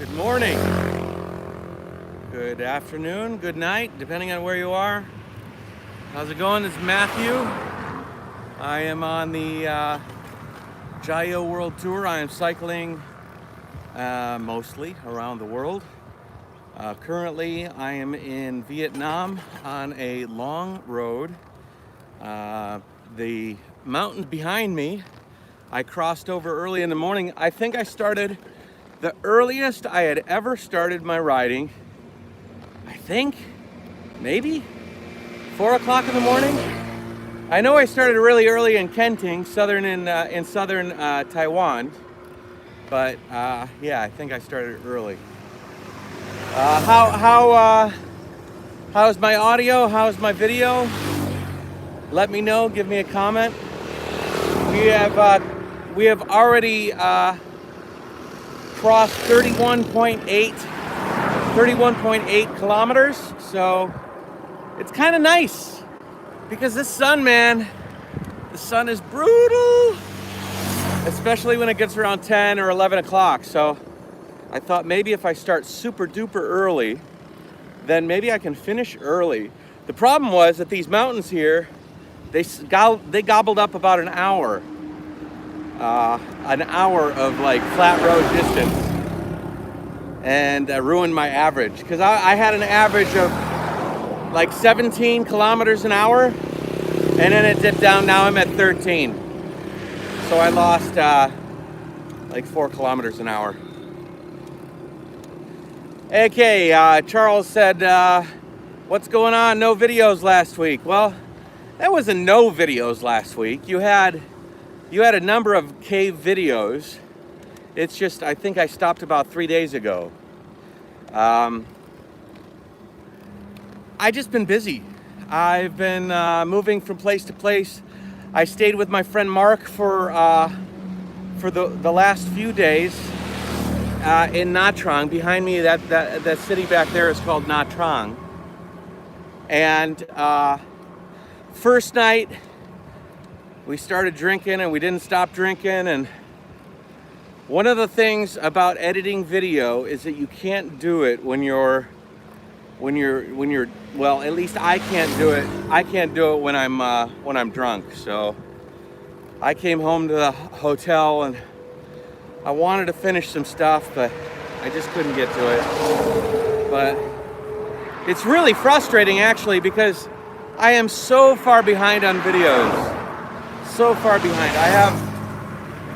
Good morning, good afternoon, good night, depending on where you are. How's it going? This is Matthew. I am on the Jayoe World Tour. I am cycling mostly around the world. Currently, I am in Vietnam on a long road. The mountains behind me, I crossed over early in the morning. I think I started the earliest I had ever started my riding. I think maybe 4 o'clock in the morning. I know I started really early in Kenting, in southern Taiwan, but yeah, I think I started early. How's my audio? How's my video? Let me know. Give me a comment. We have already crossed 31.8 kilometers. So it's kind of nice because this sun, man, the sun is brutal, especially when it gets around 10 or 11 o'clock. So I thought maybe if I start super duper early, then maybe I can finish early. The problem was that these mountains here, they gobbled up about an hour of like flat road distance, and ruined my average, because I had an average of like 17 kilometers an hour, and then it dipped down. Now I'm at 13, so I lost like 4 kilometers an hour. Okay, Charles said, what's going on? No videos last week. Well, that wasn't no videos last week. You had a number of cave videos. It's just, I think I stopped about 3 days ago. I just been busy. I've been moving from place to place. I stayed with my friend Mark for the last few days in Nha Trang. Behind me, that city back there is called Nha Trang. And first night, we started drinking and we didn't stop drinking. And one of the things about editing video is that you can't do it when you're well, at least I can't do it. I can't do it when I'm drunk. So I came home to the hotel and I wanted to finish some stuff, but I just couldn't get to it. But it's really frustrating, actually, because I am so far behind on videos. So far behind.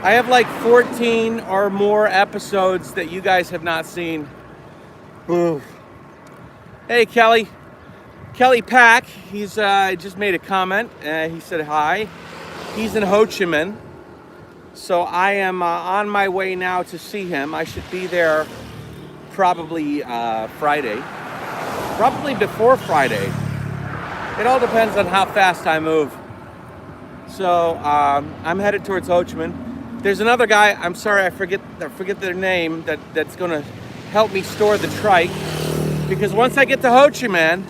I have like 14 or more episodes that you guys have not seen. Ooh. Hey, Kelly Pack, he's just made a comment. He said hi. He's in Ho Chi Minh. So I am on my way now to see him. I should be there probably Friday. Probably before Friday. It all depends on how fast I move. So I'm headed towards Ho Chi Minh. There's another guy, I'm sorry, I forget their name, that's gonna help me store the trike. Because once I get to Ho Chi Minh,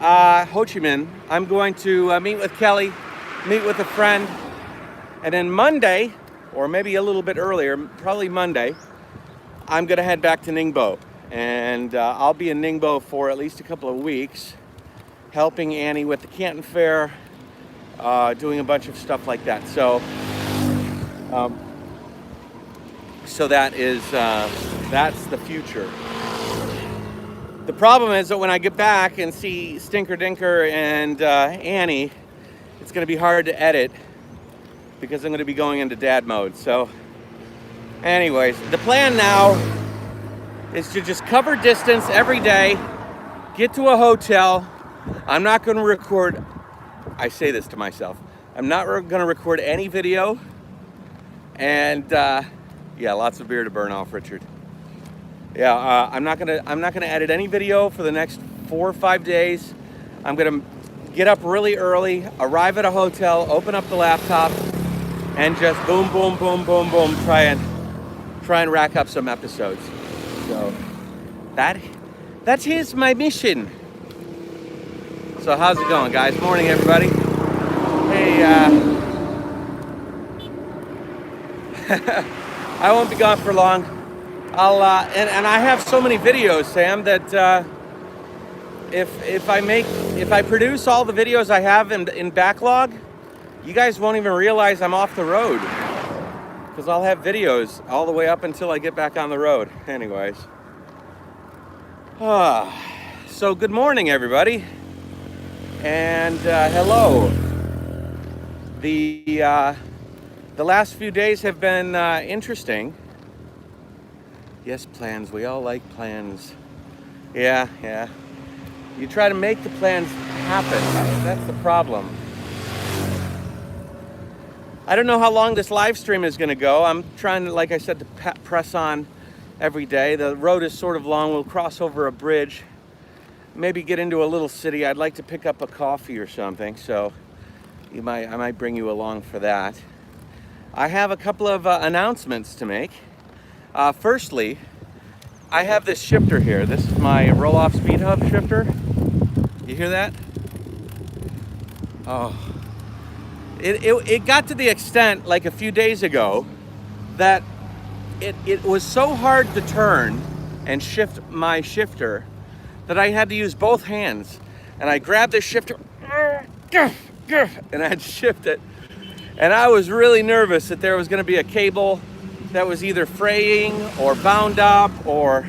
I'm going to meet with Kelly, meet with a friend, and then Monday, or maybe a little bit earlier, probably Monday, I'm gonna head back to Ningbo. And I'll be in Ningbo for at least a couple of weeks, helping Annie with the Canton Fair, doing a bunch of stuff like that. So that's the future. The problem is that when I get back and see Stinker Dinker and Annie, it's going to be hard to edit because I'm going to be going into dad mode. So anyways, the plan now is to just cover distance every day, get to a hotel. I'm not going to record, I say this to myself, I'm not going to record any video. And yeah, lots of beer to burn off, Richard. Yeah, I'm not gonna edit any video for the next 4 or 5 days. I'm gonna get up really early, arrive at a hotel, open up the laptop, and just boom, boom, boom, boom, boom, try and rack up some episodes. So that is my mission. So how's it going, guys? Morning, everybody. Hey, I won't be gone for long. and I have so many videos, Sam, that if I produce all the videos I have in backlog, you guys won't even realize I'm off the road, because I'll have videos all the way up until I get back on the road. Anyways, so good morning, everybody, and hello. The last few days have been interesting. Yes, plans. We all like plans. Yeah. You try to make the plans happen. That's the problem. I don't know how long this live stream is going to go. I'm trying to, like I said, to press on every day. The road is sort of long. We'll cross over a bridge, maybe get into a little city. I'd like to pick up a coffee or something, so I might bring you along for that. I have a couple of announcements to make. Firstly, I have this shifter here. This is my roll-off speed hub shifter. You hear that? Oh. It got to the extent, like a few days ago, that it was so hard to turn and shift my shifter that I had to use both hands. And I grabbed this shifter, and I'd shift it. And I was really nervous that there was going to be a cable that was either fraying or bound up or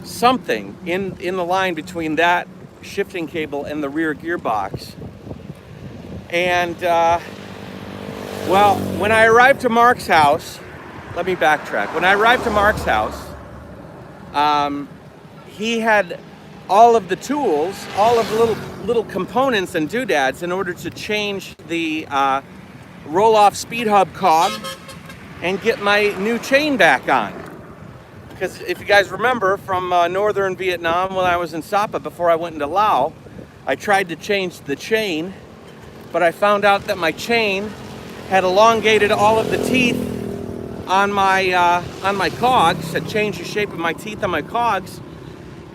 something in the line between that shifting cable and the rear gearbox. And well, when I arrived to Mark's house, let me backtrack. When I arrived to Mark's house, he had all of the tools, all of the little components and doodads in order to change the roll-off speed hub cog and get my new chain back on. Because if you guys remember from northern Vietnam, when I was in Sapa before I went into Laos, I tried to change the chain, but I found out that my chain had elongated all of the teeth on my cogs, had changed the shape of my teeth on my cogs,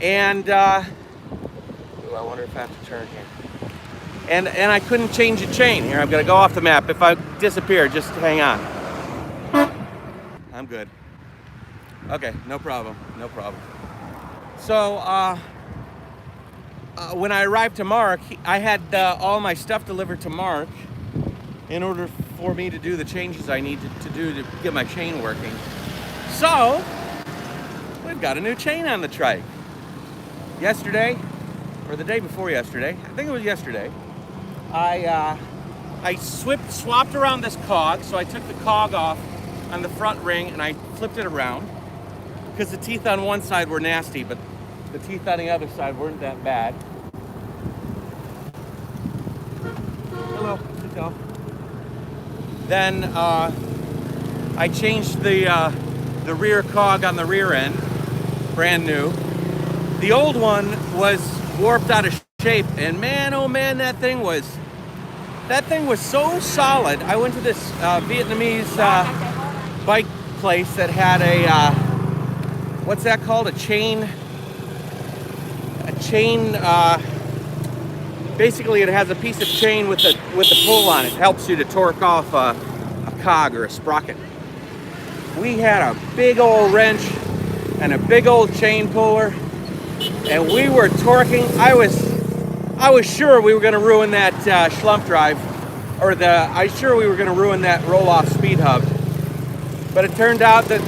and I wonder if I have to turn here. And I couldn't change the chain. Here, I'm gonna go off the map. If I disappear, just hang on. I'm good. Okay, no problem. So, when I arrived to Mark, I had all my stuff delivered to Mark in order for me to do the changes I need to do to get my chain working. So, we've got a new chain on the trike. Yesterday, or the day before yesterday, I think it was yesterday, I swapped around this cog. So I took the cog off on the front ring and I flipped it around, because the teeth on one side were nasty, but the teeth on the other side weren't that bad. Hello, sit down. Then I changed the rear cog on the rear end, brand new. The old one was warped out of shape, and man, oh man, that thing was so solid. I went to this Vietnamese bike place that had a what's that called? A chain. Basically, it has a piece of chain with a pull on it. It helps you to torque off a cog or a sprocket. We had a big old wrench and a big old chain puller, and we were torquing. I was sure we were going to ruin that schlump drive, or we were going to ruin that roll-off speed hub. But it turned out that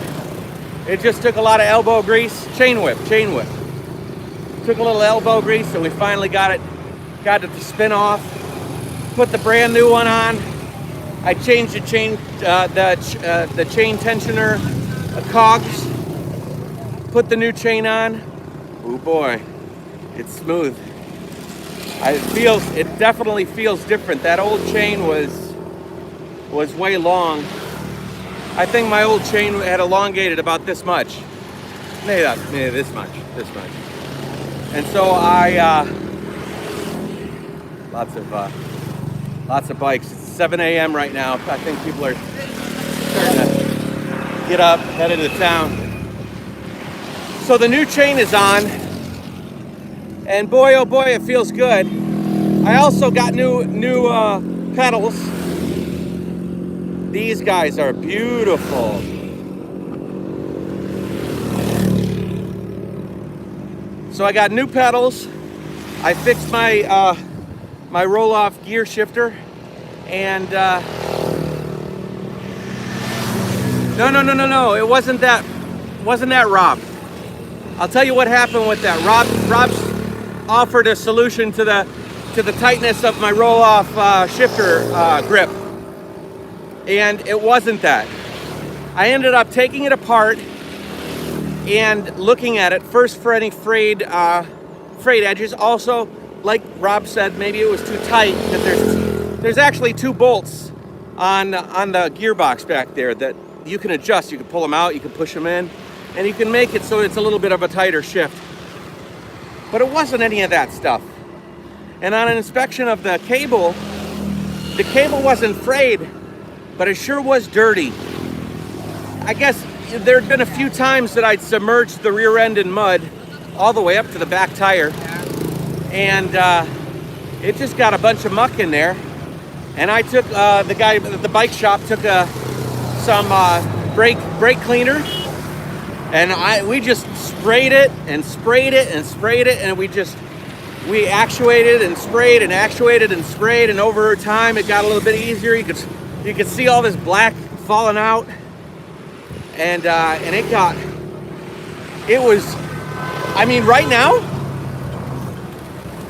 it just took a lot of elbow grease, chain whip. Took a little elbow grease, and we finally got it to spin off. Put the brand new one on. I changed the chain tensioner cogs. Put the new chain on. Oh boy, it's smooth. It definitely feels different. That old chain was way long. I think my old chain had elongated about this much. Maybe this much. And so lots of bikes. It's 7 a.m. right now. I think people are starting to get up, head into town. So the new chain is on, and boy, oh boy, it feels good. I also got new pedals. These guys are beautiful. So I got new pedals. I fixed my my roll-off gear shifter, and no, it wasn't that Rob. I'll tell you what happened with that. Rob's offered a solution to the tightness of my roll-off shifter grip, and it wasn't that. I ended up taking it apart and looking at it first for any frayed edges. Also, like Rob said, maybe it was too tight, because there's actually 2 bolts on the gearbox back there that you can adjust. You can pull them out, you can push them in, and you can make it so it's a little bit of a tighter shift. But it wasn't any of that stuff. And on an inspection of the cable wasn't frayed, but it sure was dirty. I guess there had been a few times that I'd submerged the rear end in mud all the way up to the back tire, and it just got a bunch of muck in there. And I took the guy at the bike shop took some brake cleaner, and we just sprayed it and sprayed it and sprayed it, and we actuated and sprayed and actuated and sprayed, and over time it got a little bit easier. You could see all this black falling out, and it was, I mean, right now,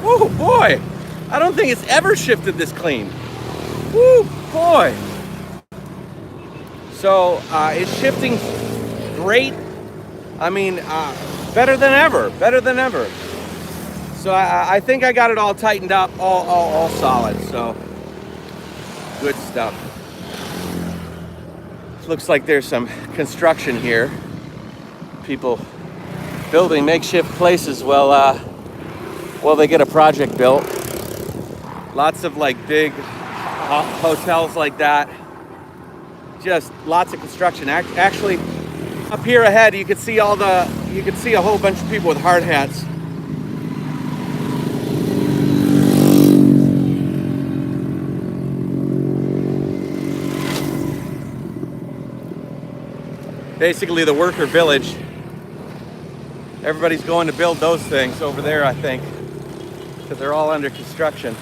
oh boy, I don't think it's ever shifted this clean. Woo, boy. So it's shifting great. I mean, better than ever. So I think I got it all tightened up, all solid. So good stuff. Looks like there's some construction here. People building makeshift places while they get a project built. Lots of like big hotels like that. Just lots of construction. Actually, up here ahead, you can see a whole bunch of people with hard hats. Basically the worker village. Everybody's going to build those things over there, I think, because they're all under construction.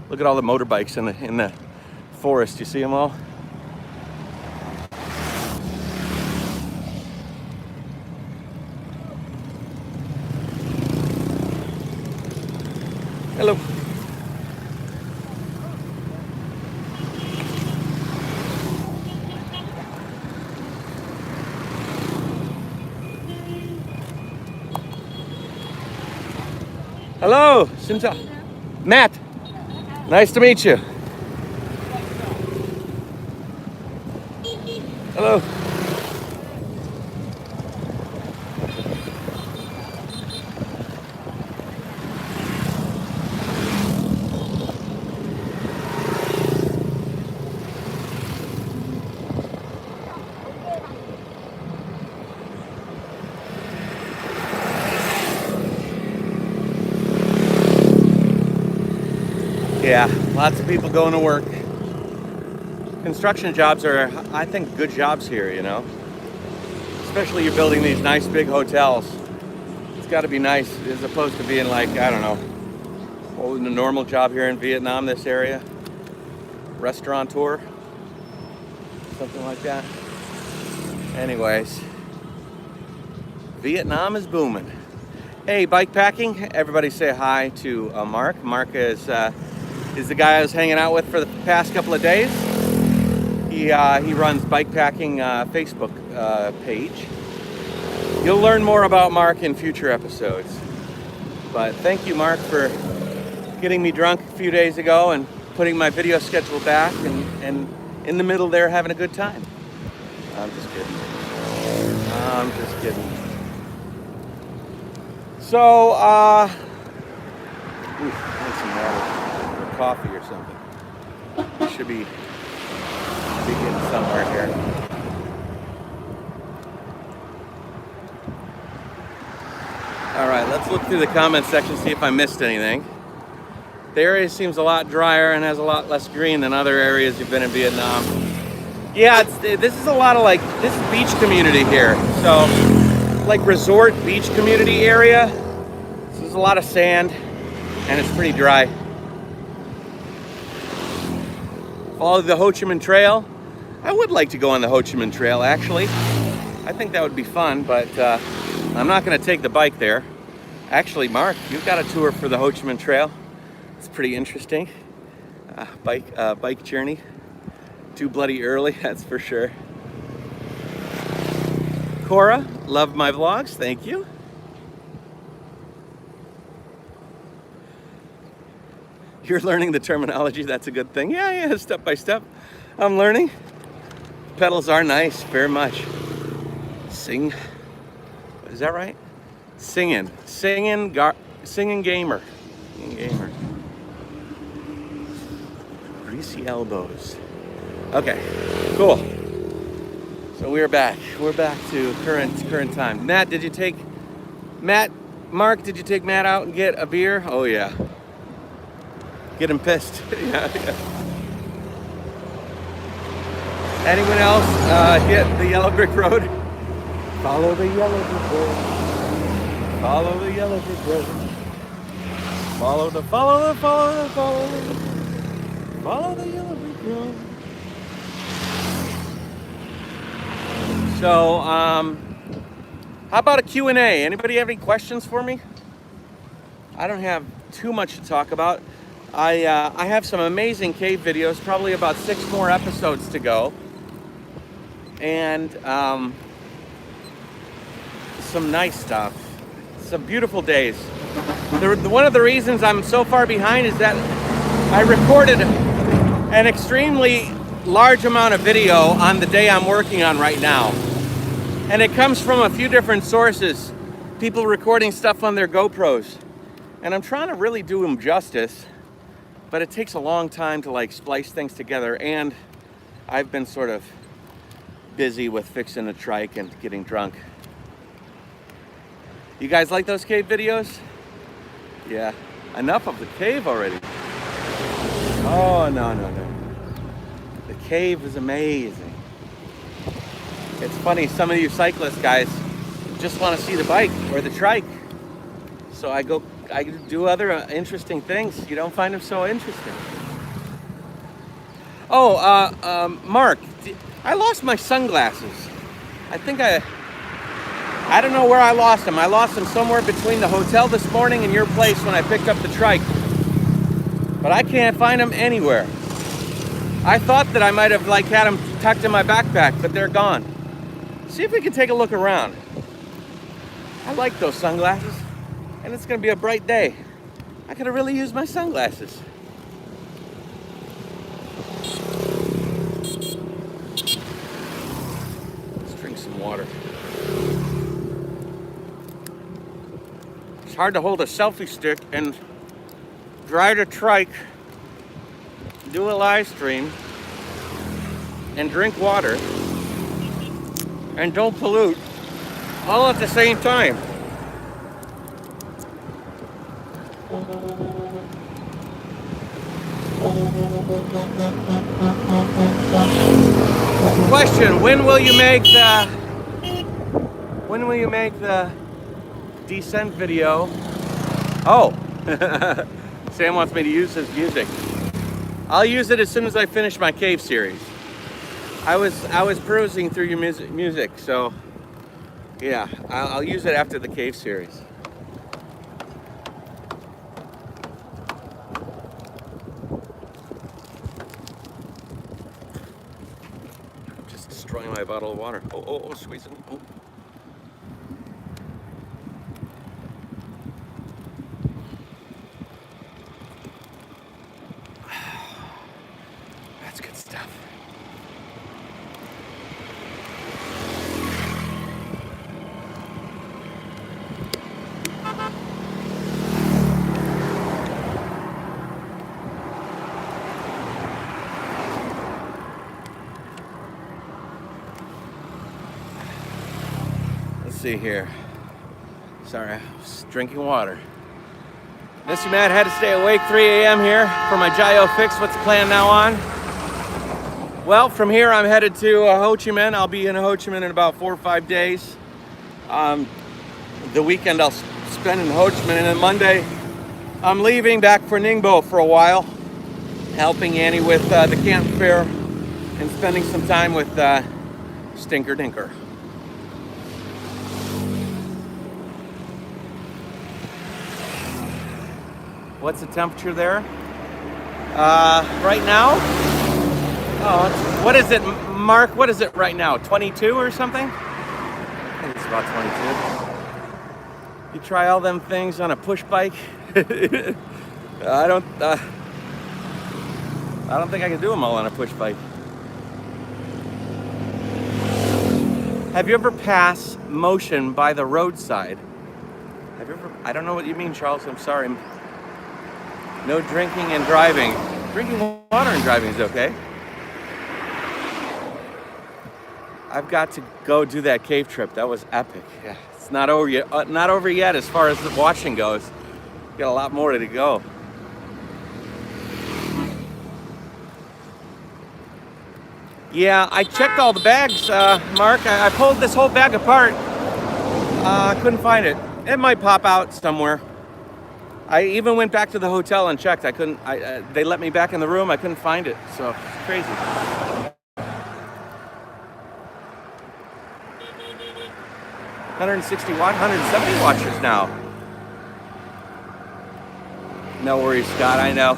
Look at all the motorbikes in the forest. You see them all? Hello. Hello, Matt. Nice to meet you. Hello. Yeah, lots of people going to work. Construction jobs are, I think, good jobs here, you know. Especially you're building these nice big hotels. It's got to be nice as opposed to being like, I don't know, what was the normal job here in Vietnam, this area? Restaurateur? Something like that. Anyways, Vietnam is booming. Hey, bike packing, everybody say hi to Mark. Mark is the guy I was hanging out with for the past couple of days. He runs bike packing Facebook page. You'll learn more about Mark in future episodes. But thank you, Mark, for getting me drunk a few days ago and putting my video schedule back and in the middle there having a good time. I'm just kidding. So, I need some water or coffee or something. We should be getting somewhere here. All right, let's look through the comment section, see if I missed anything. The area seems a lot drier and has a lot less green than other areas you've been in Vietnam. Yeah, this is a lot of like, this is beach community here. So, like resort beach community area. So there's a lot of sand and it's pretty dry. Follow the Ho Chi Minh Trail. I would like to go on the Ho Chi Minh Trail, actually. I think that would be fun, but I'm not going to take the bike there. Actually, Mark, you've got a tour for the Ho Chi Minh Trail. It's pretty interesting. Bike journey. Too bloody early, that's for sure. Cora, love my vlogs, thank you. You're learning the terminology, that's a good thing. Yeah, step by step. I'm learning. Pedals are nice, very much. Is that right? Singing gamer. Singing gamer. Greasy elbows. Okay, cool. So we're back. We're back to current time. Mark, did you take Matt out and get a beer? Oh yeah. Get him pissed. Yeah. Anyone else hit the yellow brick road? Follow the yellow brick road. Follow the yellow brick road. Follow the yellow brick road. So, how about a Q&A? Anybody have any questions for me? I don't have too much to talk about. I have some amazing cave videos, probably about 6 more episodes to go. And some nice stuff. Some beautiful days. One of the reasons I'm so far behind is that I recorded an extremely large amount of video on the day I'm working on right now. And it comes from a few different sources. People recording stuff on their GoPros. And I'm trying to really do them justice, but it takes a long time to like splice things together. And I've been sort of busy with fixing a trike and getting drunk. You guys like those cave videos? Yeah, enough of the cave already. Oh, no. The cave is amazing. It's funny, some of you cyclist guys just want to see the bike or the trike. So I do other interesting things. You don't find them so interesting. Oh, Mark, I lost my sunglasses. I don't know where I lost them. I lost them somewhere between the hotel this morning and your place when I picked up the trike. But I can't find them anywhere. I thought that I might have like had them tucked in my backpack, but they're gone. See if we can take a look around. I like those sunglasses, and it's gonna be a bright day. I could have really used my sunglasses. Let's drink some water. It's hard to hold a selfie stick and ride a trike, do a live stream, and drink water, and don't pollute, all at the same time. Question, when will you make the descent video? Oh, Sam wants me to use his music. I'll use it as soon as I finish my cave series. I was perusing through your music, so yeah, I'll use it after the cave series. Just destroying my bottle of water. Oh, squeezing. Oh. That's good stuff. Let's see here. Sorry, I was drinking water. Mr. Matt had to stay awake 3 a.m. here for my Jayoe fix. What's the plan now on? Well, from here I'm headed to Ho Chi Minh. I'll be in Ho Chi Minh in about 4 or 5 days. The weekend I'll spend in Ho Chi Minh, and then Monday I'm leaving back for Ningbo for a while, helping Annie with the camp fair and spending some time with Stinker Dinker. What's the temperature there? Right now? Oh, what is it, Mark? What is it right now? 22 or something? I think it's about 22. You try all them things on a push bike? I don't think I can do them all on a push bike. Have you ever passed motion by the roadside? Have you ever? I don't know what you mean, Charles. I'm sorry. No drinking and driving. Drinking water and driving is okay. I've got to go do that cave trip. That was epic. Yeah, it's not over yet. Not over yet as far as the watching goes. Got a lot more to go. Yeah, I checked all the bags, Mark. I pulled this whole bag apart. I couldn't find it. It might pop out somewhere. I even went back to the hotel and checked. I couldn't. They let me back in the room. I couldn't find it. So it's crazy. 160 watt, 170 watchers now. No worries, Scott. I know.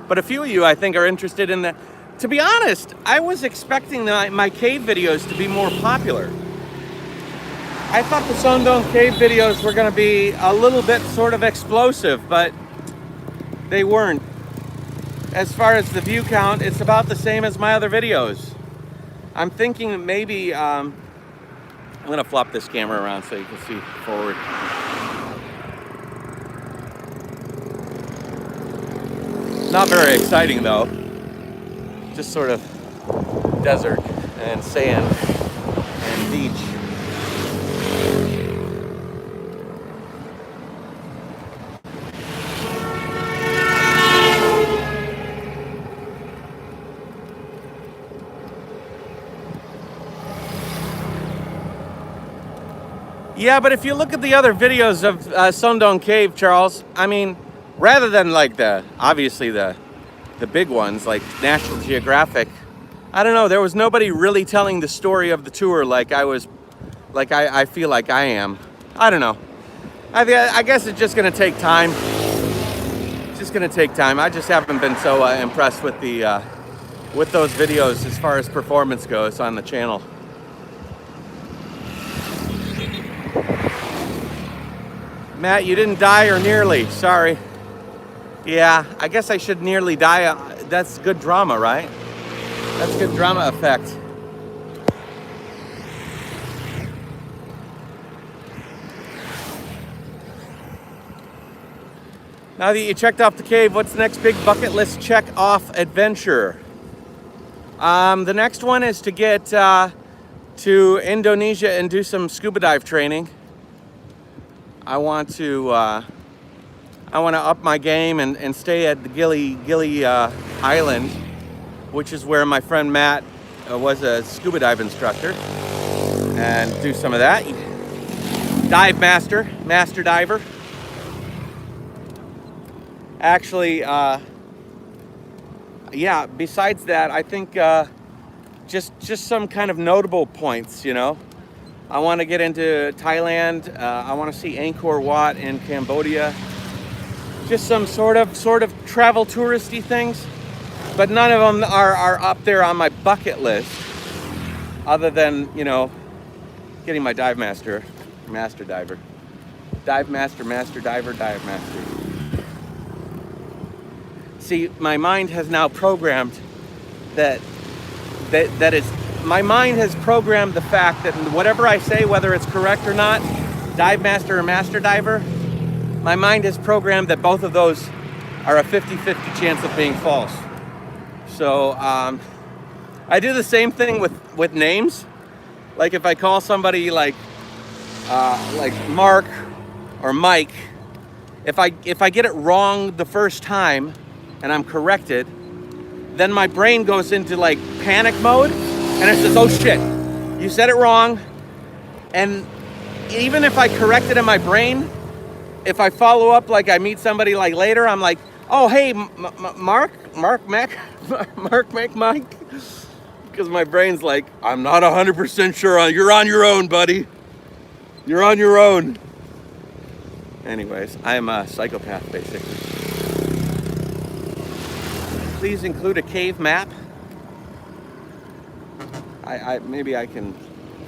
But a few of you, I think, are interested in the. To be honest, I was expecting my cave videos to be more popular. I thought the Sondong cave videos were going to be a little bit sort of explosive, but they weren't. As far as the view count, it's about the same as my other videos. I'm thinking that maybe, I'm going to flop this camera around so you can see forward. Not very exciting though. Just sort of desert and sand and beach. Yeah, but if you look at the other videos of Sondong Cave, Charles, I mean, rather than like obviously the big ones like National Geographic, I don't know, there was nobody really telling the story of the tour like I feel like I am. I don't know. I guess it's just gonna take time. It's just gonna take time. I just haven't been so impressed with with those videos as far as performance goes on the channel. Matt, you didn't die or nearly, sorry. Yeah, I guess I should nearly die. That's good drama, right? That's good drama effect. Now that you checked off the cave, what's the next big bucket list check off adventure? The next one is to get to Indonesia and do some scuba dive training. I want to up my game and stay at the Gili Island, which is where my friend Matt was a scuba dive instructor, and do some of that. Dive master diver. Actually, yeah, besides that, I think just some kind of notable points, you know. I want to get into Thailand. I want to see Angkor Wat in Cambodia. Just some sort of travel touristy things, but none of them are up there on my bucket list, other than, you know, getting my dive master diver. Dive master diver, dive master. See, my mind has now programmed my mind has programmed the fact that whatever I say, whether it's correct or not, dive master or master diver, my mind has programmed that both of those are a 50-50 chance of being false. So I do the same thing with names. Like if I call somebody like Mark or Mike, if I get it wrong the first time and I'm corrected, then my brain goes into like panic mode, and it says, oh shit, you said it wrong. And even if I correct it in my brain, if I follow up, like I meet somebody like later, I'm like, oh hey, Mark Mike, because my brain's like, I'm not 100% sure. You're on your own, buddy. You're on your own. Anyways, I'm a psychopath, basically. Please include a cave map. Maybe I can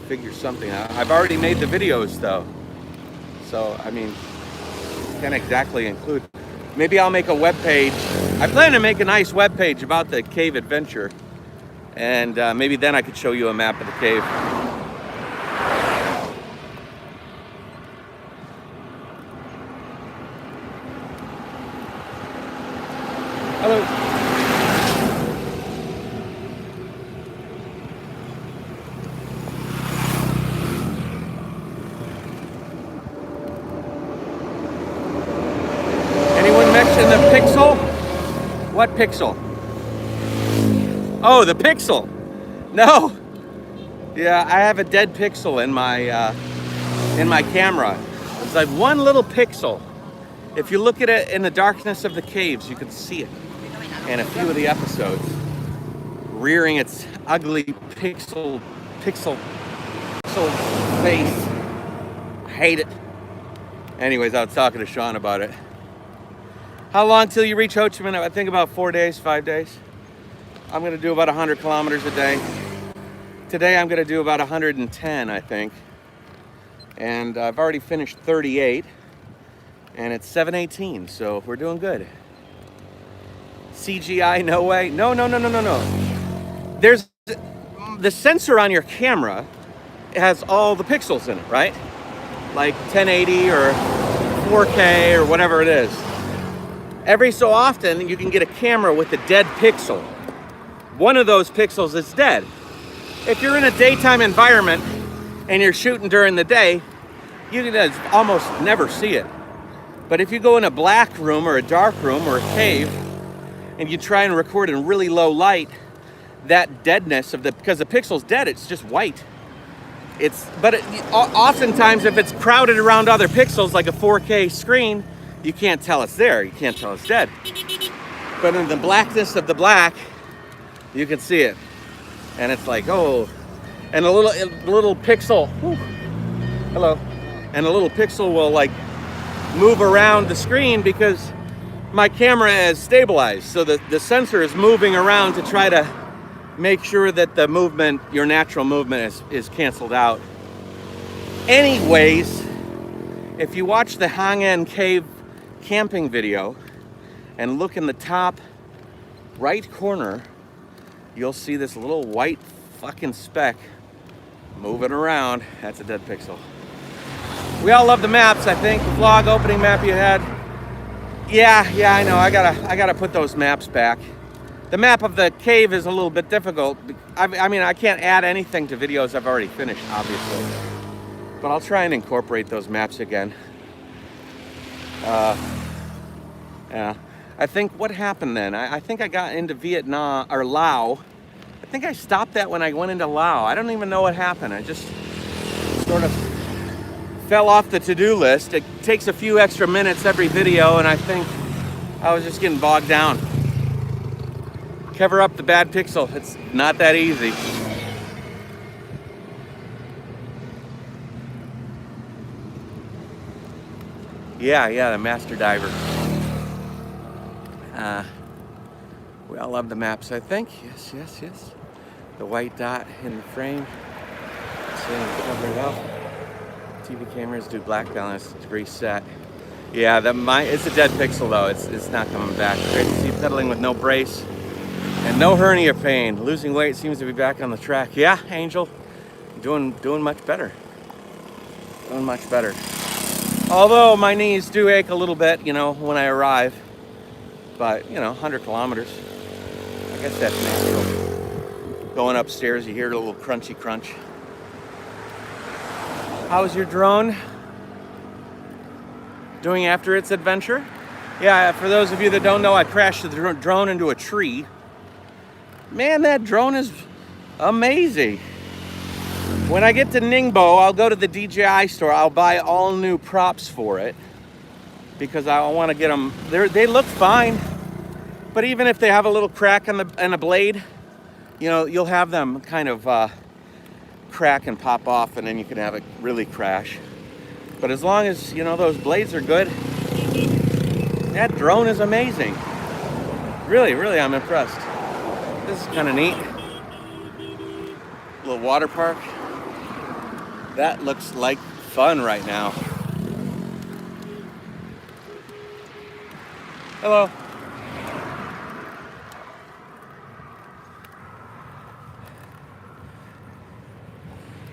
figure something out. I've already made the videos though, so I mean, can't exactly include. Maybe I'll make a web page. I plan to make a nice web page about the cave adventure, and maybe then I could show you a map of the cave. Hello. Mention the pixel? What pixel? Oh, the pixel. No. Yeah, I have a dead pixel in my camera. It's like one little pixel. If you look at it in the darkness of the caves, you can see it in a few of the episodes, rearing its ugly pixel face. I hate it. Anyways, I was talking to Sean about it. How long till you reach Ho Chi Minh? I think about 4 days, 5 days. I'm gonna do about 100 kilometers a day. Today I'm gonna do about 110, I think. And I've already finished 38, and it's 7:18, so we're doing good. CGI, no way. No. There's the sensor on your camera has all the pixels in it, right? Like 1080 or 4K or whatever it is. Every so often, you can get a camera with a dead pixel. One of those pixels is dead. If you're in a daytime environment and you're shooting during the day, you can almost never see it. But if you go in a black room or a dark room or a cave and you try and record in really low light, that deadness of because the pixel's dead, it's just white. Oftentimes if it's crowded around other pixels like a 4K screen, you can't tell it's there, you can't tell it's dead. But in the blackness of the black, you can see it. And it's like, oh, and a little pixel, whew, hello, and a little pixel will like move around the screen because my camera is stabilized. So the sensor is moving around to try to make sure that the movement, your natural movement is canceled out. Anyways, if you watch the Hang En Cave camping video and look in the top right corner, you'll see this little white fucking speck moving around. That's a dead pixel. We all love the maps, I think. The vlog opening map you had. Yeah, I know. I gotta put those maps back. The map of the cave is a little bit difficult. I mean, I can't add anything to videos I've already finished, obviously. But I'll try and incorporate those maps again. Yeah. I think what happened then, I think I got into Vietnam, or Laos. I think I stopped that when I went into Laos. I don't even know what happened. I just sort of fell off the to-do list. It takes a few extra minutes every video, and I think I was just getting bogged down. Cover up the bad pixel. It's not that easy. Yeah, the master diver. We all love the maps, I think. Yes. The white dot in the frame. Cover it up. TV cameras do black balance, degree set. Yeah, it's a dead pixel though. It's not coming back. Great to see pedaling with no brace and no hernia pain. Losing weight seems to be back on the track. Yeah, Angel, doing much better. Doing much better. Although my knees do ache a little bit, when I arrive. But 100 kilometers. I guess that's natural. Going upstairs, you hear a little crunchy crunch. How's your drone doing after its adventure? Yeah, for those of you that don't know, I crashed the drone into a tree. man, that drone is amazing. When I get to Ningbo, I'll go to the DJI store. I'll buy all new props for it because I want to get them. They look fine, but even if they have a little crack in a blade, you know, you'll have them kind of crack and pop off, and then you can have it really crash. But as long as, you know, those blades are good, that drone is amazing. Really, really, I'm impressed. This is kind of neat. Little water park. That looks like fun right now. Hello.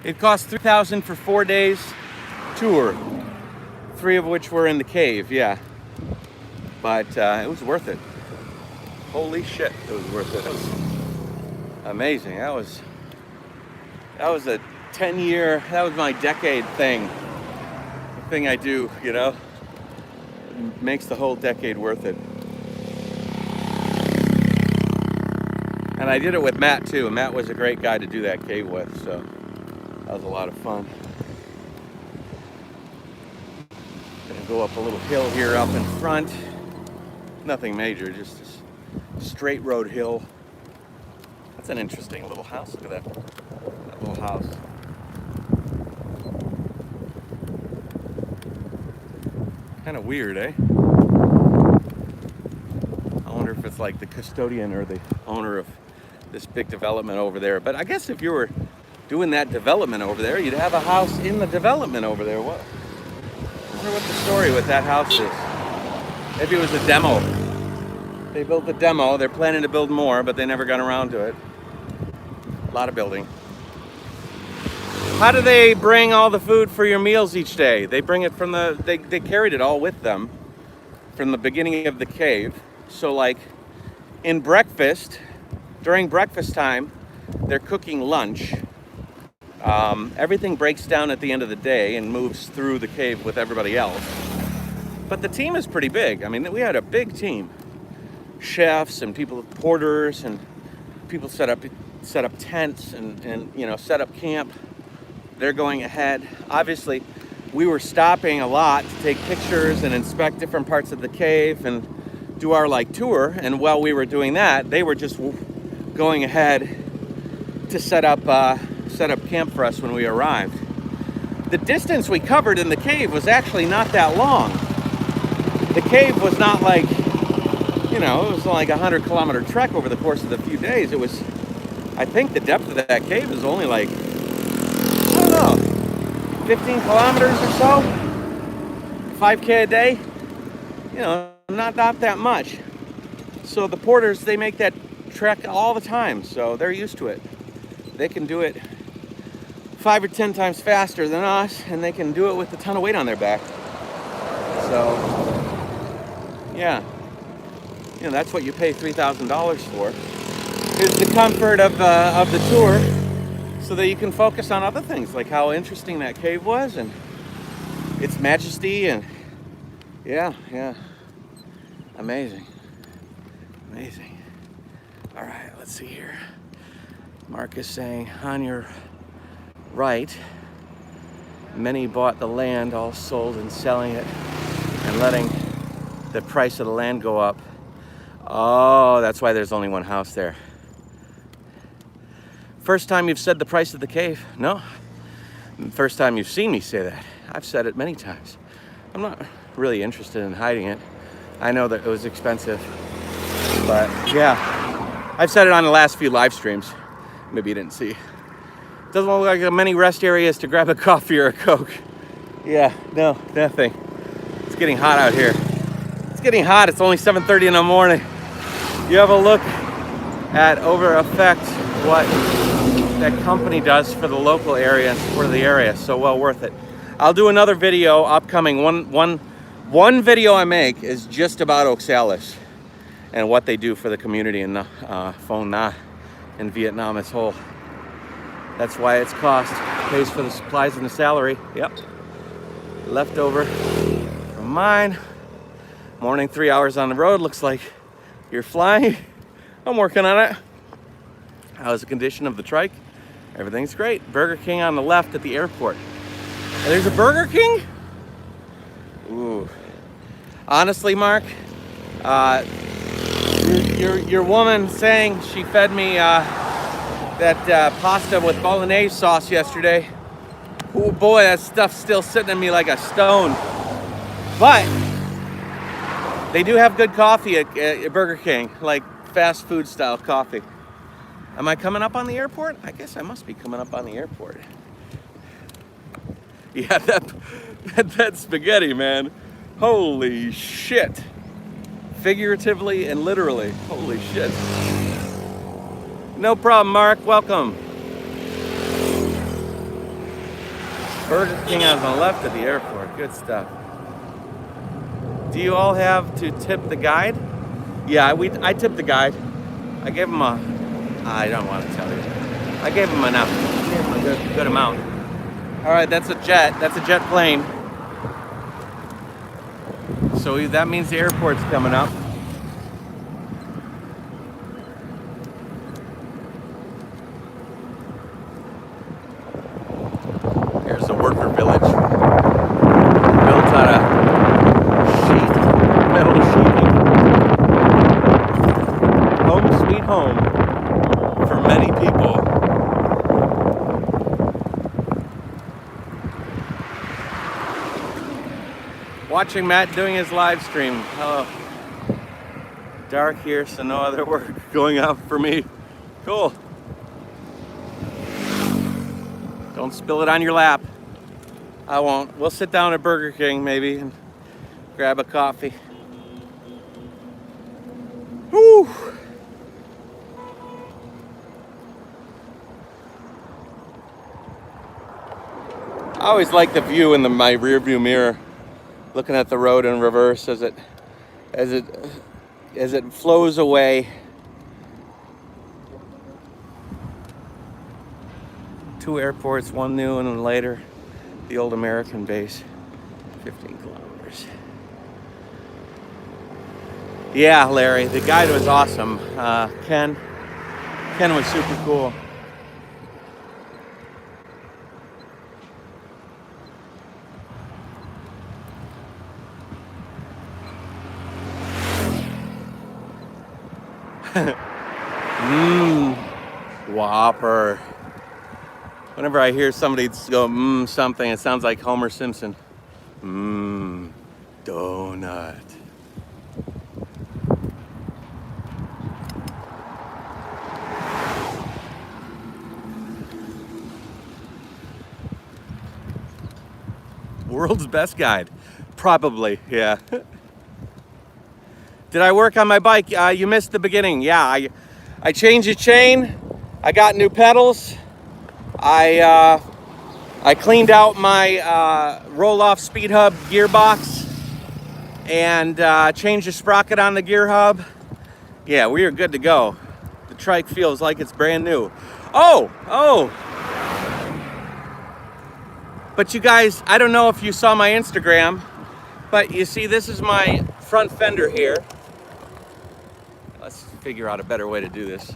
It cost $3,000 for 4 days tour, 3 of which were in the cave, yeah. But it was worth it. Holy shit, it was worth it. It was amazing. That was a 10-year, that was my decade thing. The thing I do, you know, it makes the whole decade worth it. And I did it with Matt too. Matt was a great guy to do that cave with, so that was a lot of fun. Gonna go up a little hill here up in front. Nothing major, just a straight road hill. That's an interesting little house. Look at that little house. Kind of weird, eh? I wonder if it's like the custodian or the owner of this big development over there. But I guess if you were doing that development over there, you'd have a house in the development over there. What? I wonder what the story with that house is. Maybe it was a demo. They built the demo. They're planning to build more, but they never got around to it. A lot of building. How do they bring all the food for your meals each day? They bring it from they carried it all with them from the beginning of the cave. So like in breakfast, during breakfast time, they're cooking lunch. Everything breaks down at the end of the day and moves through the cave with everybody else. But the team is pretty big. I mean, we had a big team. Chefs and people, porters, and people set up tents and you know, set up camp. They're going ahead. Obviously, we were stopping a lot to take pictures and inspect different parts of the cave and do our like tour. And while we were doing that, they were just going ahead to set up camp for us when we arrived. The distance we covered in the cave was actually not that long. The cave was not like, you know, it was like a 100-kilometer trek over the course of the few days. It was, I think the depth of that cave is only like, I don't know, 15 kilometers or so, 5K a day, you know, not that much. So the porters, they make that trek all the time, so they're used to it. They can do it 5 or 10 times faster than us, and they can do it with a ton of weight on their back. So, yeah, you know, that's what you pay $3,000 for, is the comfort of the tour, so that you can focus on other things, like how interesting that cave was and its majesty, and yeah, amazing. All right, let's see here. Mark is saying, on your right, many bought the land, all sold and selling it and letting the price of the land go up. Oh, that's why there's only one house there. First time you've said the price of the cave? No. First time you've seen me say that. I've said it many times. I'm not really interested in hiding it. I know that it was expensive, but yeah. I've said it on the last few live streams. Maybe you didn't see. Doesn't look like many rest areas to grab a coffee or a Coke. Yeah, no, nothing. It's getting hot out here. It's getting hot. It's only 7:30 in the morning. You have a look at Over Effect, what that company does for the local area and for the area. So well worth it. I'll do another video upcoming. One video I make is just about Oxalis and what they do for the community in Phong Nha in Vietnam as whole. That's why it's cost. Pays for the supplies and the salary. Yep. Leftover from mine. Morning, 3 hours on the road. Looks like you're flying. I'm working on it. How's the condition of the trike? Everything's great. Burger King on the left at the airport. There's a Burger King? Ooh. Honestly, Mark, your woman saying she fed me that pasta with bolognese sauce yesterday. Oh boy, that stuff's still sitting in me like a stone. But they do have good coffee at Burger King, like fast food style coffee. Am I coming up on the airport? I guess I must be coming up on the airport. Yeah, that spaghetti, man. Holy shit. Figuratively and literally. Holy shit. No problem, Mark. Welcome. Burger King on the left of the airport. Good stuff. Do you all have to tip the guide? Yeah, I tipped the guide. I gave him I don't want to tell you. I gave him enough. I gave him a good amount. All right, that's a jet. That's a jet plane. So that means the airport's coming up. Here's the worker village. Built out of metal sheeting. Home sweet home for many people. Watching Matt doing his live stream. Oh, dark here, so no other work going out for me. Cool. Don't spill it on your lap. I won't. We'll sit down at Burger King maybe and grab a coffee. Whew. I always like the view in my rear view mirror, looking at the road in reverse as it flows away. 2 airports, one new and then later the old American base. 15 kilometers. Yeah, Larry, the guide was awesome. Ken was super cool. Whopper. Whenever I hear somebody go something, it sounds like Homer Simpson. Donut. World's best guide. Probably, yeah. Did I work on my bike? You missed the beginning. Yeah, I changed the chain. I got new pedals. I cleaned out my roll-off speed hub gearbox and changed the sprocket on the gear hub. Yeah, we are good to go. The trike feels like it's brand new. Oh! But you guys, I don't know if you saw my Instagram, but you see this is my front fender here. Let's figure out a better way to do this.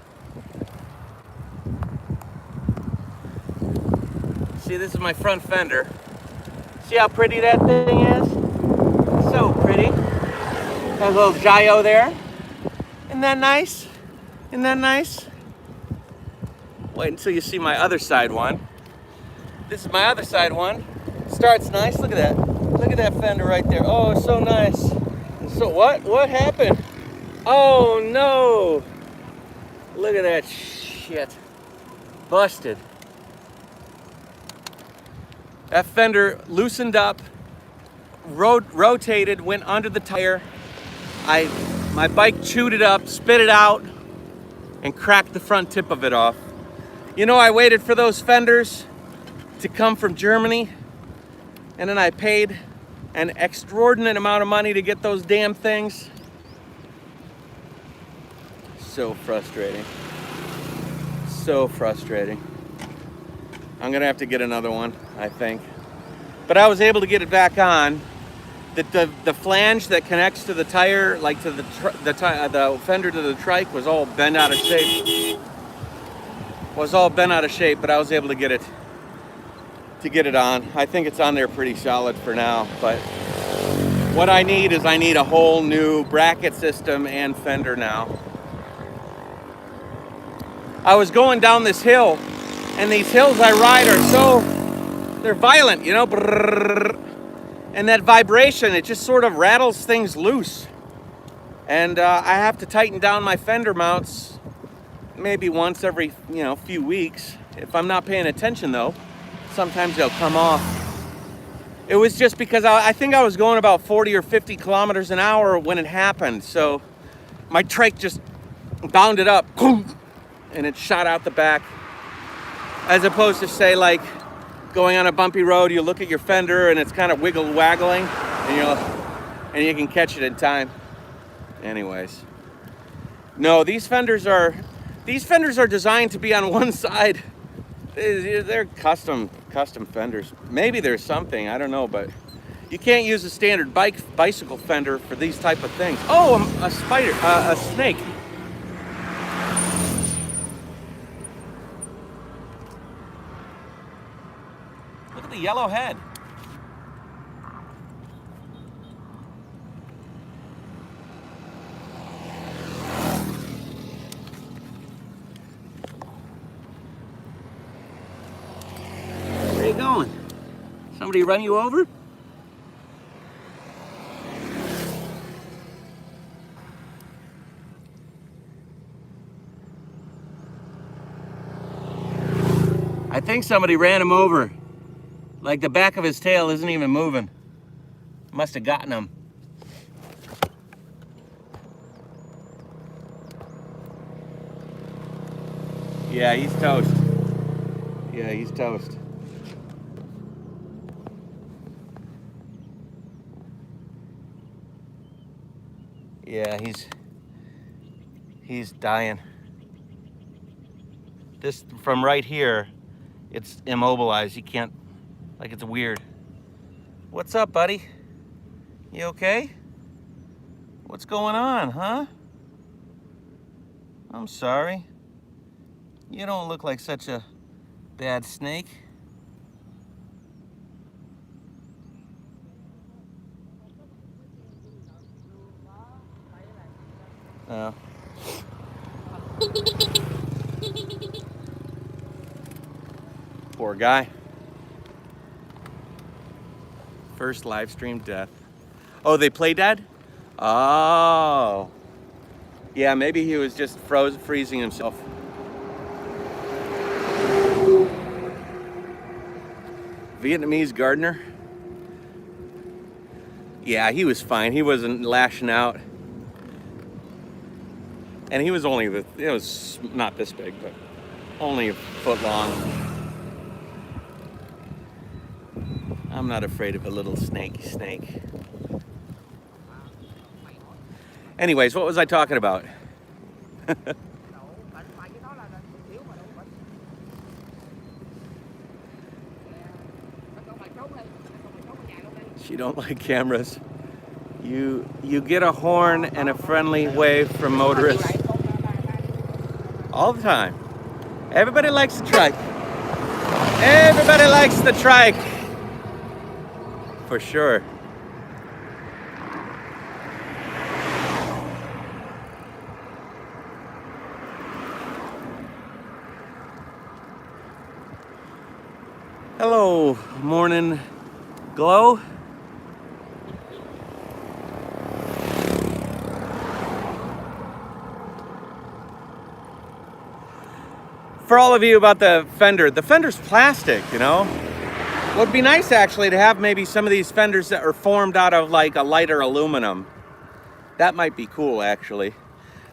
See, this is my front fender. See how pretty that thing is? So pretty. Has a little Jayoe there. Isn't that nice? Isn't that nice? Wait until you see my other side one. This is my other side one. Starts nice. Look at that. Look at that fender right there. Oh, it's so nice. So what? What happened? Oh no! Look at that shit. Busted. That fender loosened up, rotated, went under the tire. My bike chewed it up, spit it out, and cracked the front tip of it off. You know, I waited for those fenders to come from Germany, and then I paid an extraordinary amount of money to get those damn things. So frustrating. So frustrating. I'm gonna have to get another one, I think. But I was able to get it back on. The flange that connects to the tire, like to the fender to the trike, was all bent out of shape. was all bent out of shape, but I was able to get it on. I think it's on there pretty solid for now, but what I need is I need a whole new bracket system and fender now. I was going down this hill, and these hills I ride are they're violent, you know, and that vibration, it just sort of rattles things loose. And I have to tighten down my fender mounts maybe once every, few weeks. If I'm not paying attention though, sometimes they'll come off. It was just because I think I was going about 40 or 50 kilometers an hour when it happened. So my trike just bounded up and it shot out the back. As opposed to say like going on a bumpy road, you look at your fender and it's kind of waggling and you can catch it in time. Anyways, no, these fenders are designed to be on one side. They're custom fenders. Maybe there's something, I don't know, but you can't use a standard bicycle fender for these type of things. Oh, a snake. Look at the yellow head. Where are you going? Somebody run you over? I think somebody ran him over. Like the back of his tail isn't even moving. Must have gotten him. Yeah, he's toast. Yeah, he's toast. Yeah, he's dying. This, from right here, it's immobilized. You can't, like, it's weird. What's up, buddy? You okay? What's going on, huh? I'm sorry. You don't look like such a bad snake. Oh. Poor guy. First live stream death. Oh, they play dead? Oh. Yeah, maybe he was just freezing himself. Vietnamese gardener? Yeah, he was fine. He wasn't lashing out. And he was only, it was not this big, but only a foot long. I'm not afraid of a little snaky snake. Anyways, what was I talking about? She don't like cameras. You get a horn and a friendly wave from motorists all the time. Everybody likes the trike. Everybody likes the trike. For sure. Hello, morning glow. For all of you about the fender's plastic, you know. It would be nice actually to have maybe some of these fenders that are formed out of like a lighter aluminum. That might be cool actually.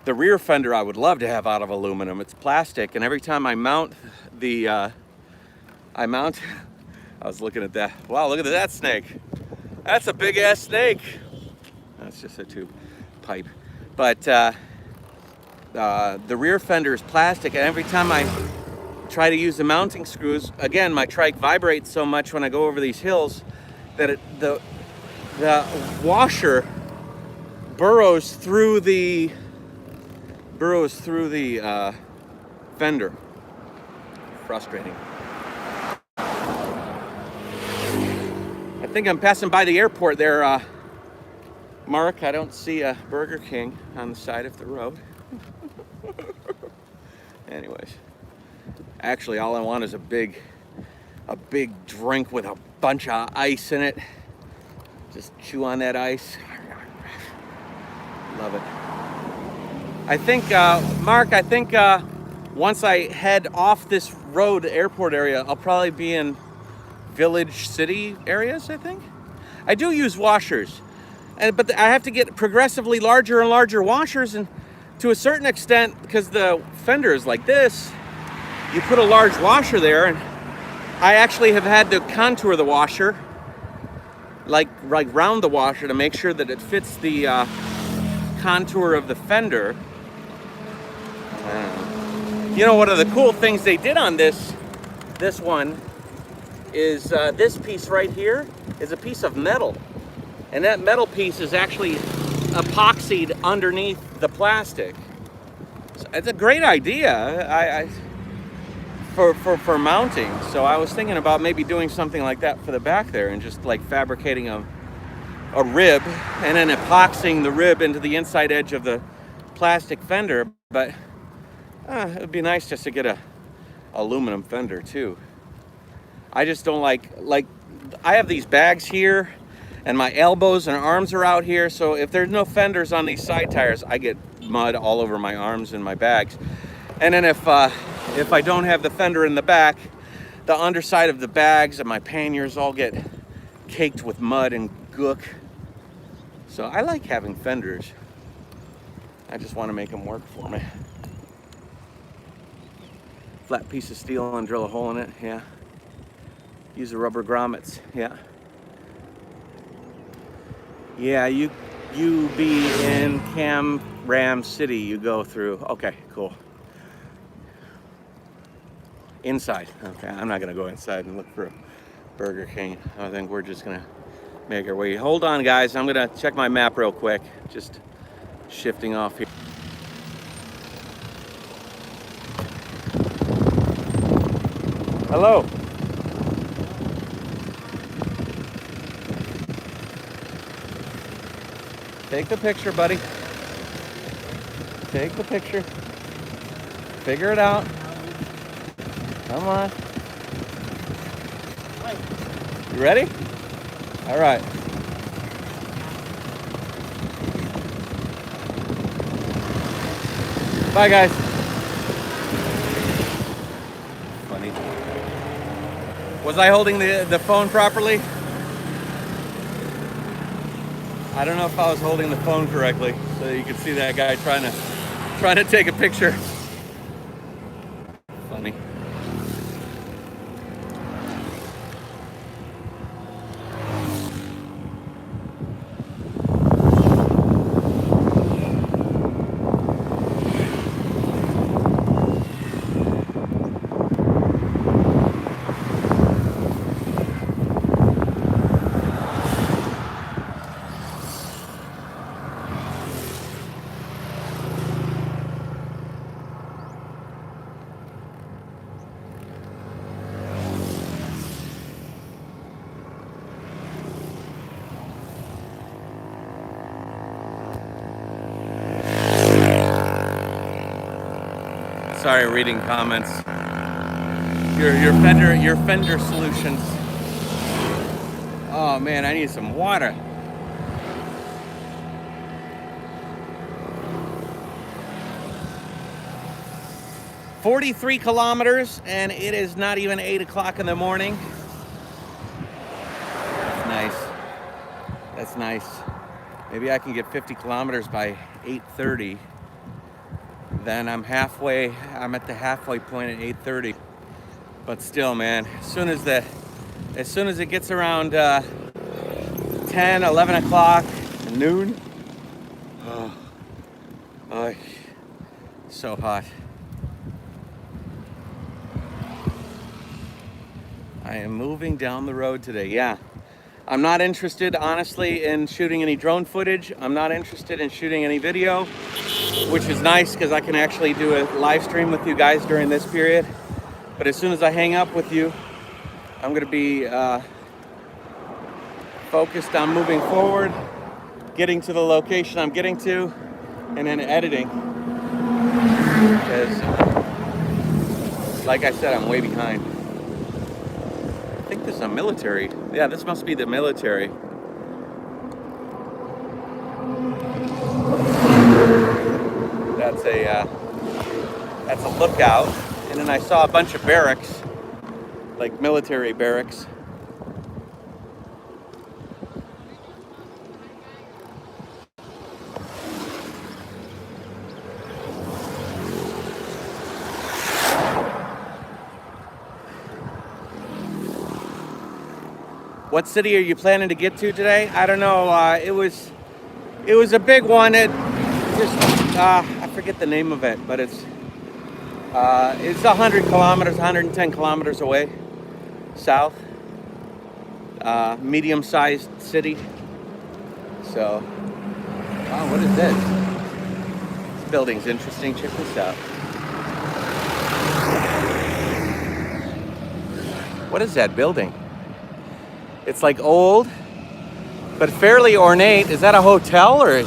The rear fender I would love to have out of aluminum. It's plastic, and every time I mount I was looking at that. Wow, look at that snake. That's a big ass snake. That's just a tube pipe. But the rear fender is plastic, and every time I try to use the mounting screws, again, my trike vibrates so much when I go over these hills that the washer burrows through the fender. frustrating. I think I'm passing by the airport there, Mark. I don't see a Burger King on the side of the road. Anyways, actually all I want is a big drink with a bunch of ice in it. Just chew on that ice. Love it. I think, Mark, once I head off this road, airport area, I'll probably be in village city areas, I think. I do use washers, but I have to get progressively larger and larger washers, and to a certain extent, because the fender is like this, you put a large washer there, and I actually have had to contour the washer, like round the washer to make sure that it fits the contour of the fender. You know, one of the cool things they did on this one is this piece right here is a piece of metal, and that metal piece is actually epoxied underneath the plastic. So it's a great idea for mounting. So I was thinking about maybe doing something like that for the back there, and just like fabricating a rib and then epoxying the rib into the inside edge of the plastic fender. But it'd be nice just to get a aluminum fender too. I just don't like I have these bags here, and my elbows and arms are out here, so if there's no fenders on these side tires, I get mud all over my arms and my bags. And then if I don't have the fender in the back, the underside of the bags and my panniers all get caked with mud and gook. So I like having fenders. I just want to make them work for me. Flat piece of steel and drill a hole in it, yeah. Use the rubber grommets, yeah. Yeah, you be in Cam Ram City, you go through. Okay, cool. Inside, okay, I'm not gonna go inside and look for a Burger King. I think we're just gonna make our way. Hold on, guys, I'm gonna check my map real quick. Just shifting off here. Hello. Take the picture, buddy. Take the picture. Figure it out. Come on. You ready? All right. Bye, guys. Funny. Was I holding the phone properly? I don't know if I was holding the phone correctly, so you can see that guy trying to take a picture. Funny. Sorry, reading comments. Your fender solutions. Oh man, I need some water. "43 kilometers, and it is not even 8 o'clock in the morning. That's nice. That's nice. Maybe I can get 50 kilometers by 8:30. Then I'm at the halfway point at 8:30. But still, man, as soon as it gets around 10, 11 o'clock, noon, oh, so hot. I am moving down the road today, yeah. I'm not interested, honestly, in shooting any drone footage. I'm not interested in shooting any video, which is nice because I can actually do a live stream with you guys during this period. But as soon as I hang up with you, I'm going to be focused on moving forward, getting to the location I'm getting to, and then editing. Because, like I said, I'm way behind. I think this is a military. Yeah, this must be the military. That's a lookout. And then I saw a bunch of barracks, like military barracks. What city are you planning to get to today? I don't know. It was a big one. It just I forget the name of it, but it's 100 kilometers, 110 kilometers away, south. Medium-sized city. So, wow, what is this? This building's interesting. Check this out. What is that building? It's like old, but fairly ornate. Is that a hotel or a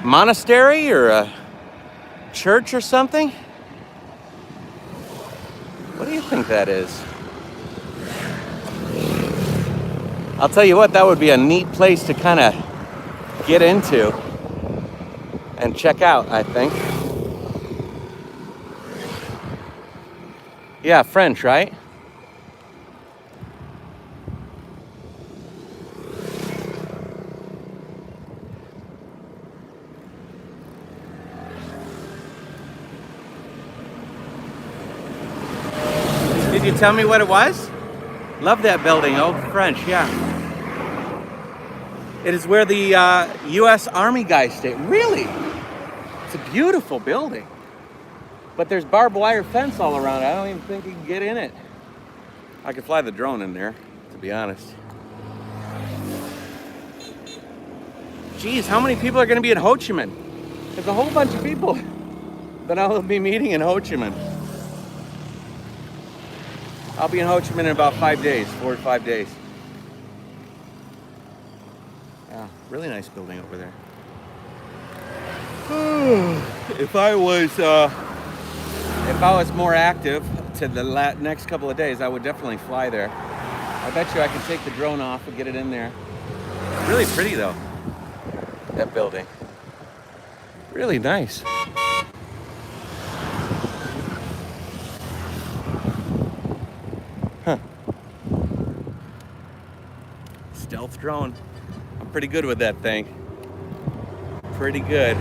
monastery or a church or something? What do you think that is? I'll tell you what, that would be a neat place to kind of get into and check out, I think. Yeah, French, right? Did you tell me what it was? Love that building, Old French, yeah. It is where the U.S. Army guys stay. Really? It's a beautiful building. But there's barbed wire fence all around it. I don't even think you can get in it. I could fly the drone in there, to be honest. Geez, how many people are going to be in Ho Chi Minh? There's a whole bunch of people that I'll be meeting in Ho Chi Minh. I'll be in Ho Chi Minh in about 5 days, 4 to 5 days. Yeah, really nice building over there. If I was more active to the next couple of days, I would definitely fly there. I bet you I could take the drone off and get it in there. Really pretty though, that building. Really nice. Huh. Stealth drone. I'm pretty good with that thing. Pretty good.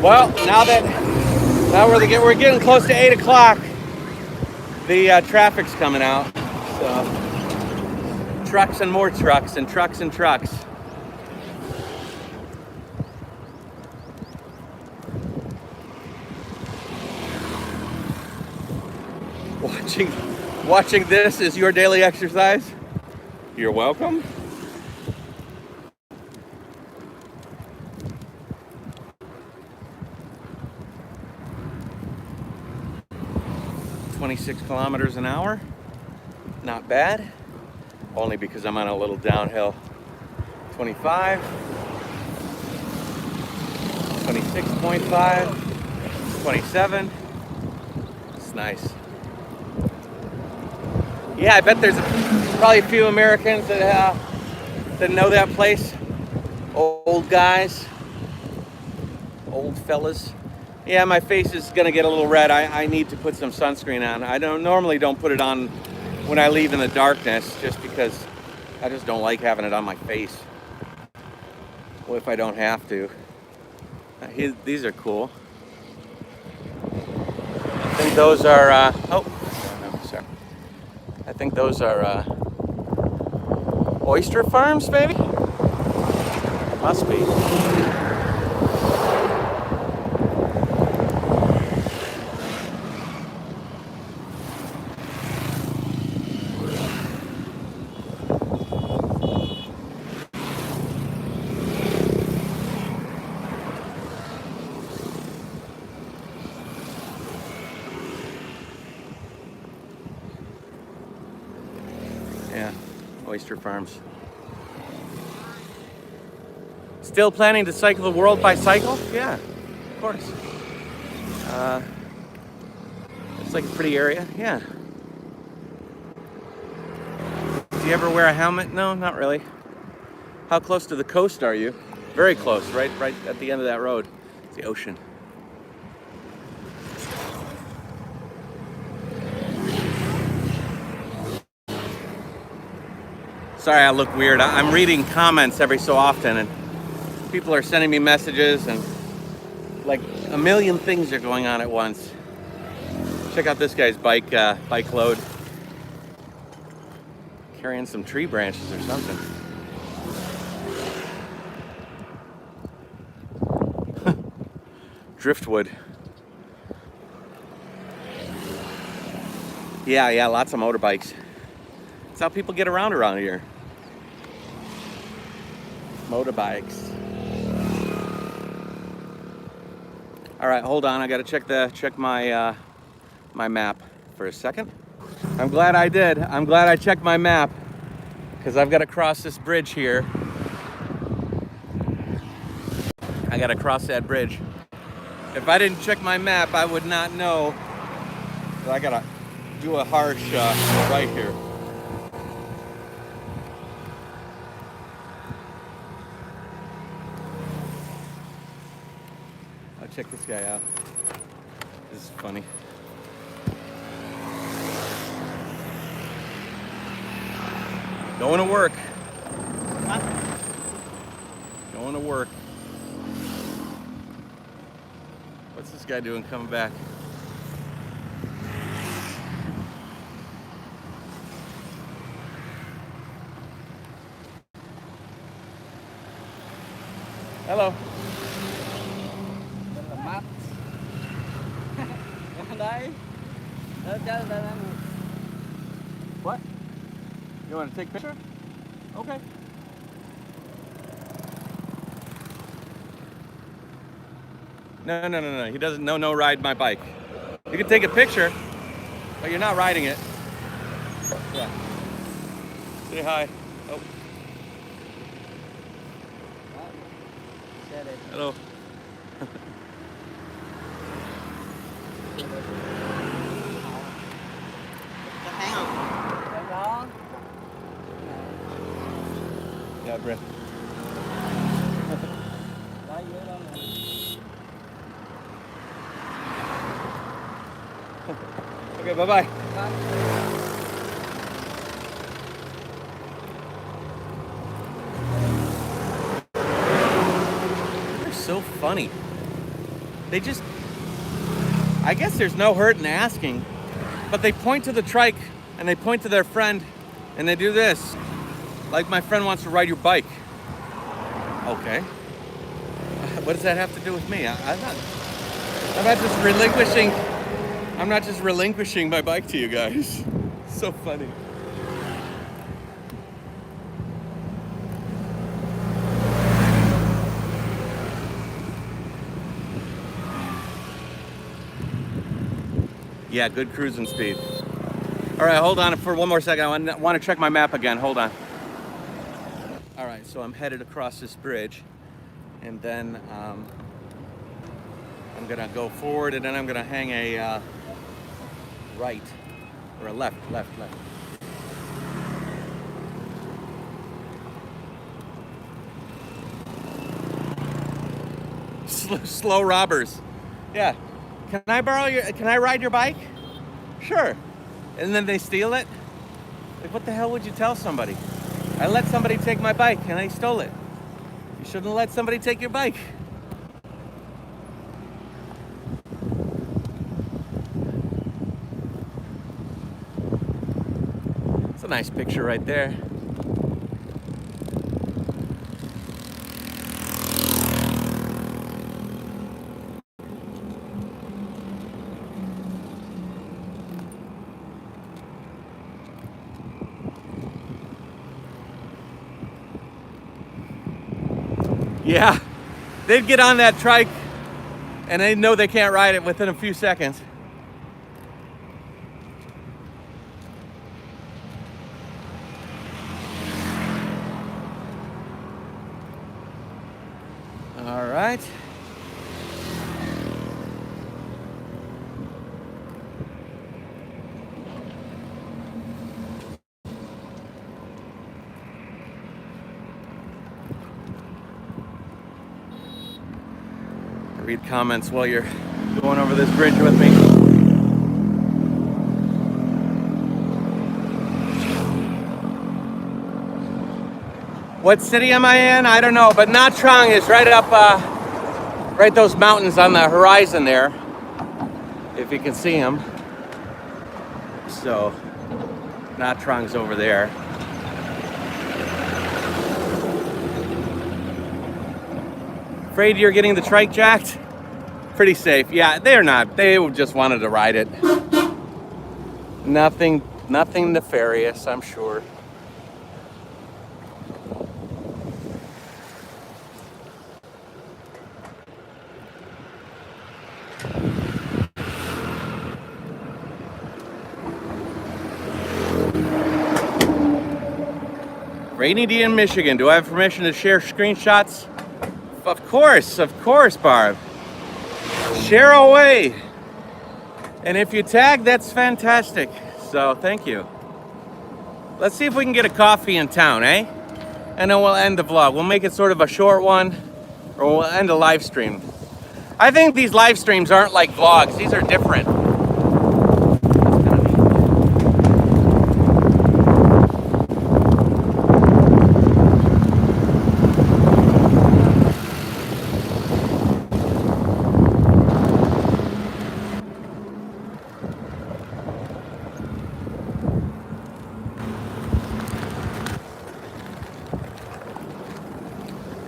Well, now we're getting close to 8 o'clock. The traffic's coming out. So trucks and more trucks and trucks and trucks. Watching this is your daily exercise. You're welcome. "26 kilometers an hour. Not bad. Only because I'm on a little downhill. 25. 26.5. 27. It's nice. Yeah, I bet there's probably a few Americans that know that place. Old guys, old fellas. Yeah, my face is gonna get a little red. I need to put some sunscreen on. I normally don't put it on when I leave in the darkness, just because I just don't like having it on my face. Well, if I don't have to. These are cool. I think those are, oh, no, sorry. I think those are oyster farms, maybe? Must be. oyster farms. Still planning to cycle the world by cycle? Yeah, of course. It's like a pretty area, yeah. Do you ever wear a helmet? No, not really. How close to the coast are you? Very close, right at the end of that road. It's the ocean. Sorry, I look weird. I'm reading comments every so often, and people are sending me messages, and like a million things are going on at once. Check out this guy's bike load. Carrying some tree branches or something. Driftwood. Yeah, lots of motorbikes. That's how people get around here. Motorbikes. All right, hold on. I gotta check my my map for a second. I'm glad I did. I'm glad I checked my map because I've got to cross this bridge here. I got to cross that bridge. If I didn't check my map, I would not know that I gotta do a harsh right here. I'll check this guy out. This is funny. Going to work. Huh? Going to work. What's this guy doing coming back? Hello. What? You want to take a picture? Okay. No. He doesn't no ride my bike. You can take a picture, but you're not riding it. Yeah. Say hi. Oh. Hello. Yeah, Brett. Okay, bye-bye. They're so funny. They just, I guess there's no hurt in asking, but they point to the trike and they point to their friend and they do this. Like my friend wants to ride your bike. Okay. What does that have to do with me? I'm not just relinquishing my bike to you guys. So funny. Yeah, good cruising speed. All right, hold on for one more second. I want to check my map again. Hold on. All right, so I'm headed across this bridge, and then I'm gonna go forward, and then I'm gonna hang a right or a left. Slow robbers. Yeah. Can I ride your bike? Sure. And then they steal it? Like, what the hell would you tell somebody? I let somebody take my bike and they stole it. You shouldn't let somebody take your bike. It's a nice picture right there. Yeah, they'd get on that trike and they know they can't ride it within a few seconds. read comments while you're going over this bridge with me. What city am I in? I don't know, but Nha Trang is right up, right those mountains on the horizon there, if you can see them. So, Nha Trang's over there. Afraid you're getting the trike jacked? Pretty safe. Yeah, they're not. They just wanted to ride it. Nothing nefarious, I'm sure. Rainy day in Michigan. Do I have permission to share screenshots? Of course, Barb. Share away. And if you tag, that's fantastic. So thank you. Let's see if we can get a coffee in town, eh? And then we'll end the vlog. We'll make it sort of a short one, or we'll end a live stream. I think these live streams aren't like vlogs. These are different.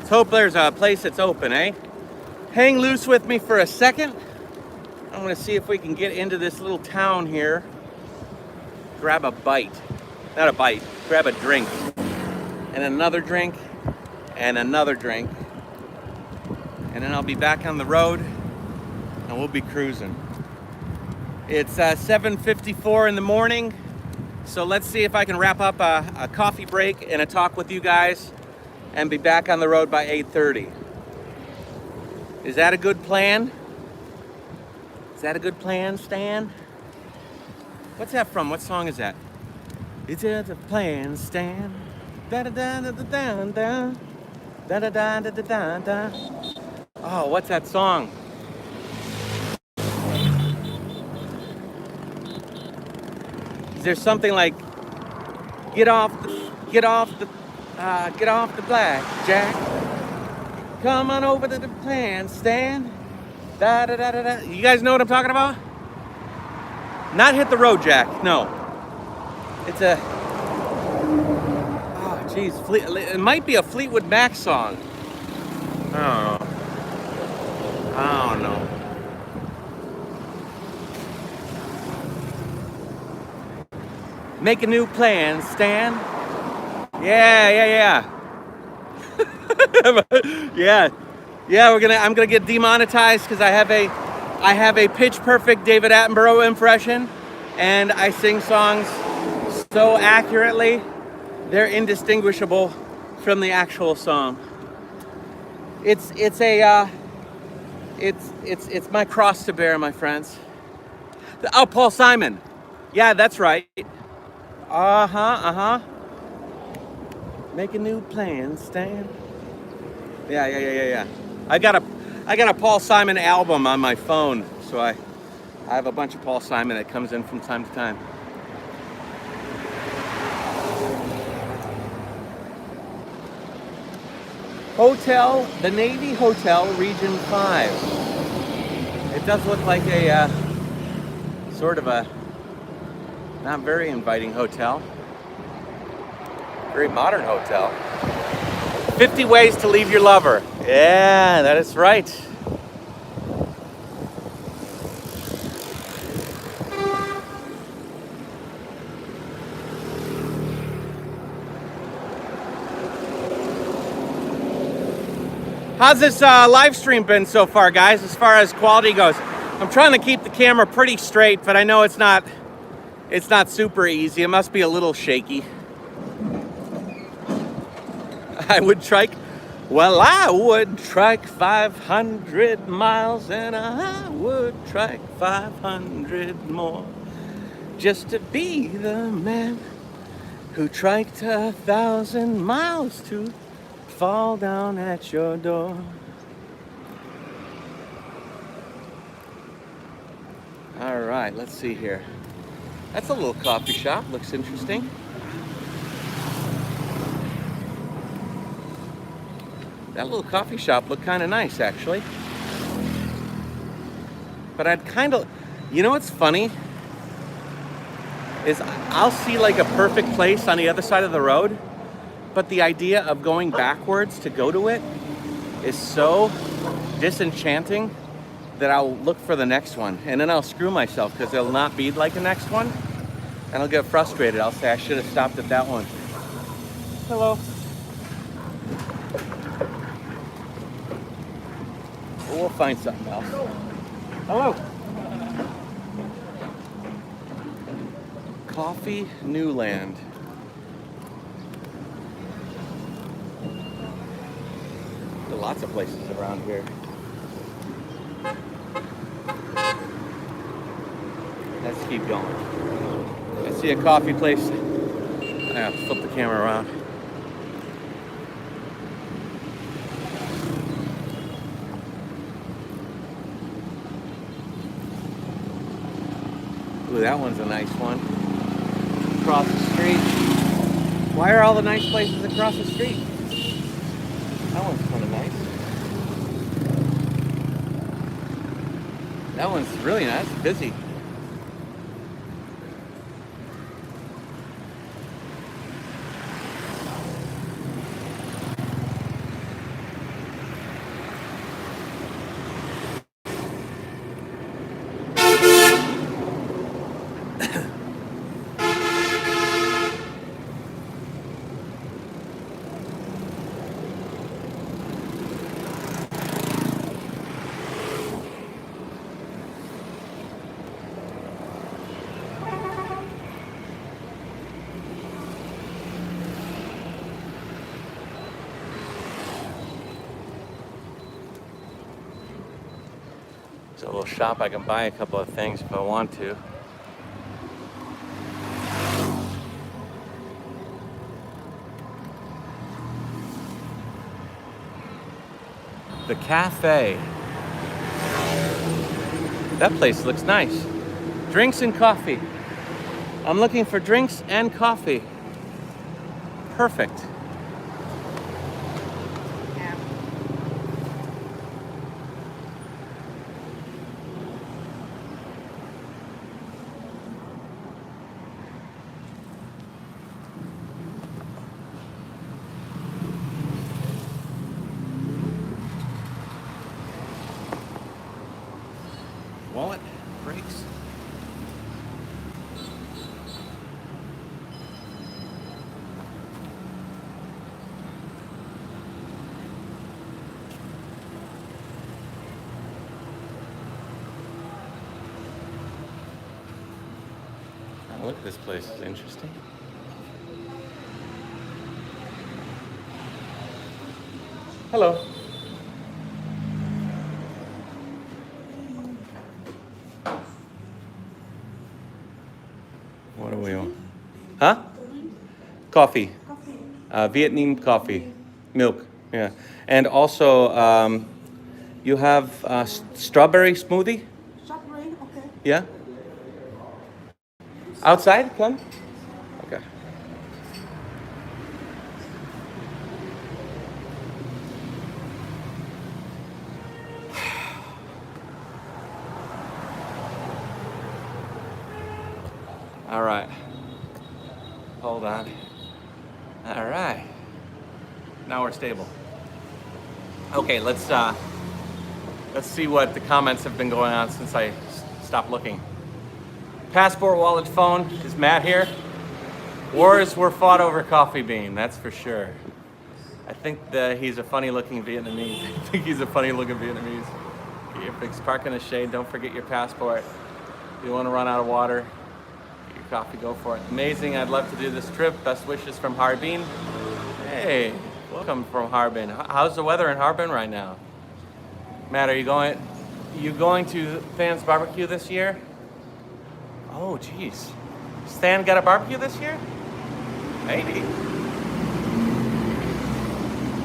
Let's hope there's a place that's open, eh? Hang loose with me for a second. I'm gonna see if we can get into this little town here. Grab a bite. Not a bite, grab a drink. And another drink, and another drink. And then I'll be back on the road, and we'll be cruising. It's 7:54 in the morning, so let's see if I can wrap up a coffee break and a talk with you guys, and be back on the road by 8:30. Is that a good plan? Is that a good plan, Stan? What's that from? What song is that? Is it a plan, Stan? Da da da da da da da da da da da da da. Oh, what's that song? Is there something like get off the blackjack. Come on over to the plan stand. Da da da da da. You guys know what I'm talking about? Not hit the road, Jack. No. It's a. Oh, geez. It might be a Fleetwood Mac song. I don't know. Make a new plan, Stan. Yeah. Yeah, I'm gonna get demonetized because I have a pitch perfect David Attenborough impression, and I sing songs so accurately they're indistinguishable from the actual song. It's my cross to bear, my friends. Oh, Paul Simon. Yeah, that's right. Make a new plan, Stan. Yeah. I got a Paul Simon album on my phone, so I have a bunch of Paul Simon that comes in from time to time. Hotel, the Navy Hotel, Region 5. It does look like a sort of a not very inviting hotel. Very modern hotel. 50 ways to leave your lover. Yeah, that is right. How's this live stream been so far, guys, as far as quality goes? I'm trying to keep the camera pretty straight, but I know it's not super easy. It must be a little shaky. I would trike 500 miles, and I would trike 500 more just to be the man who triked 1,000 miles to fall down at your door. All right, let's see here. That's a little coffee shop. Looks interesting. That little coffee shop looked kind of nice, actually. But I'd kind of, you know what's funny? Is I'll see like a perfect place on the other side of the road, but the idea of going backwards to go to it is so disenchanting that I'll look for the next one, and then I'll screw myself because it'll not be like the next one, and I'll get frustrated. I'll say I should have stopped at that one. Hello. We'll find something else. Hello. Coffee Newland. There are lots of places around here. Let's keep going. I see a coffee place. I have to flip the camera around. Ooh, that one's a nice one. Across the street. Why are all the nice places across the street? That one's kind of nice. That one's really nice. Busy. It's a little shop. I can buy a couple of things if I want to. The cafe. That place looks nice. Drinks and coffee. I'm looking for drinks and coffee. Perfect. Wallet, brakes. Oh, look at this place, it's interesting. Hello. What are we on? Huh? Coffee. Vietnamese coffee. Milk. Yeah. And also, you have strawberry smoothie? Strawberry, okay. Yeah? Outside, Ken? Okay. All right. Hold on. All right. Now we're stable. Okay, let's see what the comments have been going on since I stopped looking. Passport, wallet, phone. Is Matt here? Wars were fought over coffee bean, that's for sure. I think that he's a funny-looking Vietnamese. I think he's a funny-looking Vietnamese. Get your fixed, park in the shade. Don't forget your passport. If you want to run out of water, get your coffee, go for it. Amazing. I'd love to do this trip. Best wishes from Harbin. Hey, welcome from Harbin. How's the weather in Harbin right now? Matt, are you going to Than's barbecue this year? Oh, geez. Stan got a barbecue this year? Maybe.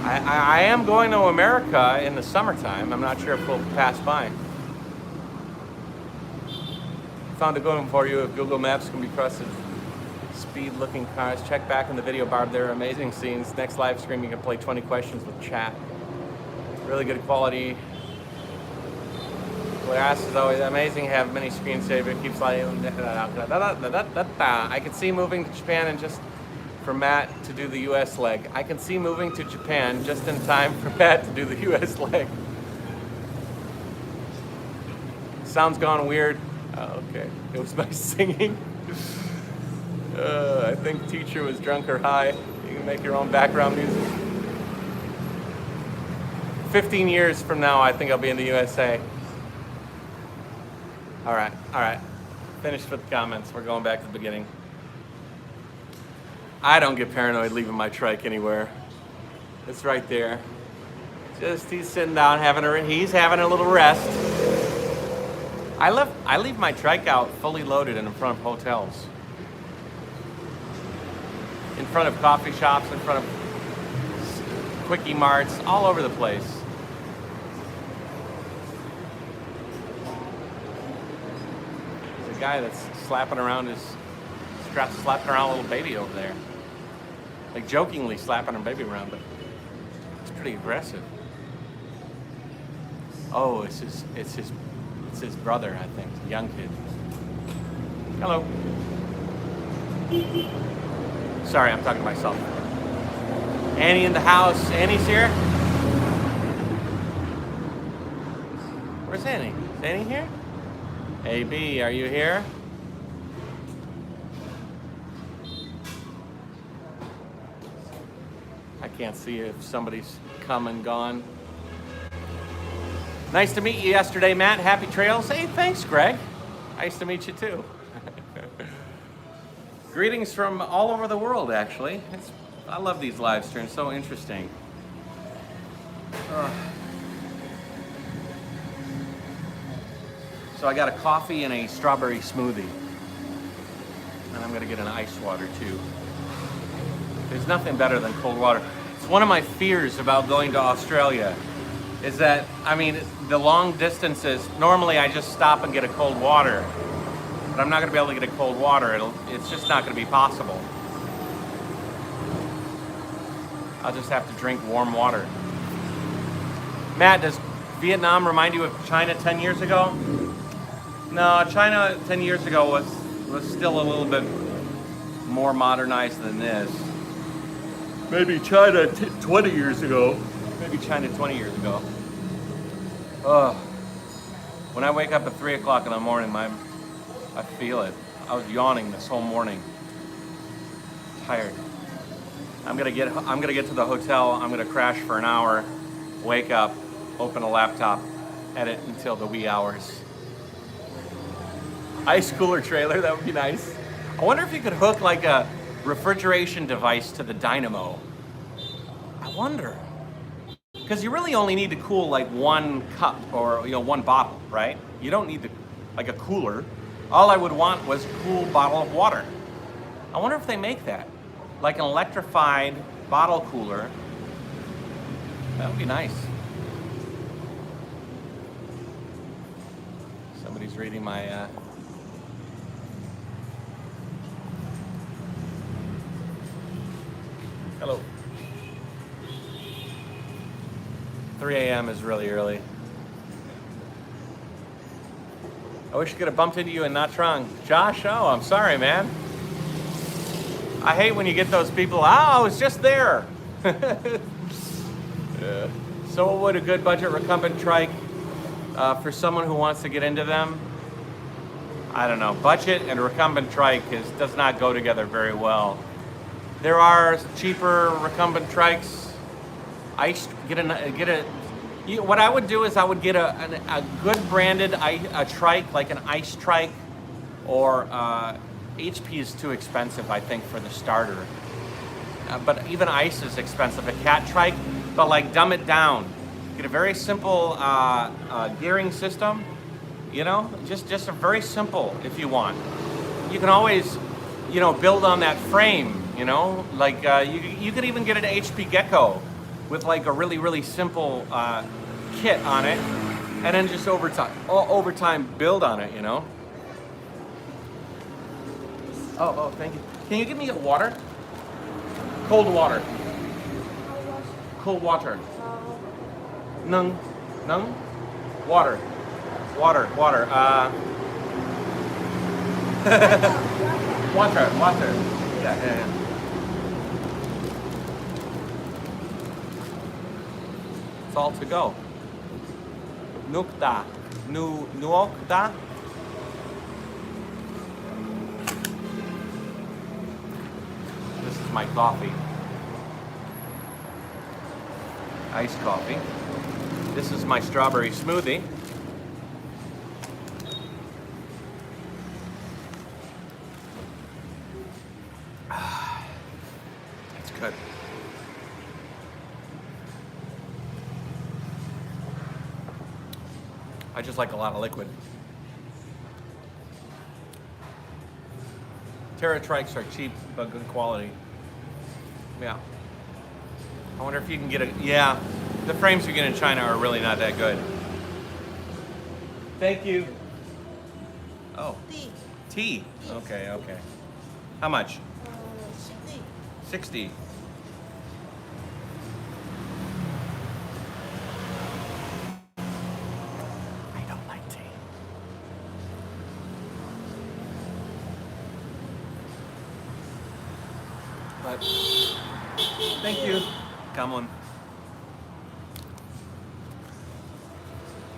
I am going to America in the summertime. I'm not sure if we'll pass by. Found a good one for you. If Google Maps can be trusted. Speed-looking cars. Check back in the video bar. There are amazing scenes. Next live stream, you can play 20 questions with chat. Really good quality. Glass is always amazing. Have many screensaver. Keep sliding. I can see moving to Japan and just for Matt to do the U.S. leg. I can see moving to Japan just in time for Matt to do the U.S. leg. Sounds gone weird. Oh, okay. It was my singing. I think teacher was drunk or high. You can make your own background music. 15 years from now, I think I'll be in the USA. All right. Finished with the comments. We're going back to the beginning. I don't get paranoid leaving my trike anywhere. It's right there. Just he's sitting down he's having a little rest. I leave my trike out fully loaded in front of hotels. In front of coffee shops, in front of quickie marts, all over the place. There's a guy that's slapping around a little baby over there. Like jokingly slapping a baby around, but it's pretty aggressive. Oh, it's his brother, I think, a young kid. Hello. Sorry, I'm talking to myself. Annie in the house. Annie's here? Where's Annie? Is Annie here? AB, are you here? I can't see if somebody's come and gone. Nice to meet you yesterday, Matt. Happy trails. Hey, thanks, Greg. Nice to meet you, too. Greetings from all over the world, actually. I love these live streams, so interesting. So I got a coffee and a strawberry smoothie. And I'm gonna get an ice water too. There's nothing better than cold water. It's one of my fears about going to Australia, is that, I mean, the long distances, normally I just stop and get a cold water. But I'm not going to be able to get a cold water. It's just not going to be possible. I'll just have to drink warm water. Matt, does Vietnam remind you of China 10 years ago? No, China 10 years ago was still a little bit more modernized than this. Maybe China 20 years ago. Maybe China 20 years ago. When I wake up at 3 o'clock in the morning, I feel it. I was yawning this whole morning. Tired. I'm gonna get to the hotel. I'm gonna crash for an hour, wake up, open a laptop, edit until the wee hours. Ice cooler trailer, that would be nice. I wonder if you could hook like a refrigeration device to the dynamo. I wonder. Because you really only need to cool like one cup or one bottle, right? You don't need like a cooler. All I would want was a cool bottle of water. I wonder if they make that. Like an electrified bottle cooler. That would be nice. Somebody's reading my... Hello. 3 a.m. is really early. I wish I could have bumped into you in Nha Trang. Josh, oh, I'm sorry, man. I hate when you get those people, I was just there. Yeah. So what would a good budget recumbent trike for someone who wants to get into them? I don't know. Budget and recumbent trike does not go together very well. There are cheaper recumbent trikes. What I would do is I would get a good branded trike, like an ice trike, or HP is too expensive, I think, for the starter. But even ice is expensive. A cat trike, but like dumb it down. Get a very simple gearing system. Just a very simple if you want. You can always, build on that frame. Like you could even get an HP Gecko with like a really, really simple kit on it, and then just over time build on it, Oh, thank you. Can you give me a water? Cold water. Cold water. Nung. Nung? Water. Water. Water. Water. Water. Yeah. It's all to go. Nukta. Nuokta. This is my coffee. Iced coffee. This is my strawberry smoothie. It's good. I just like a lot of liquid. Terra trikes are cheap but good quality. Yeah. I wonder if you can get a, yeah, the frames you get in China are really not that good. Thank you. Oh. Tea. Okay. How much? 60. I don't like tea. But thank you. Come on.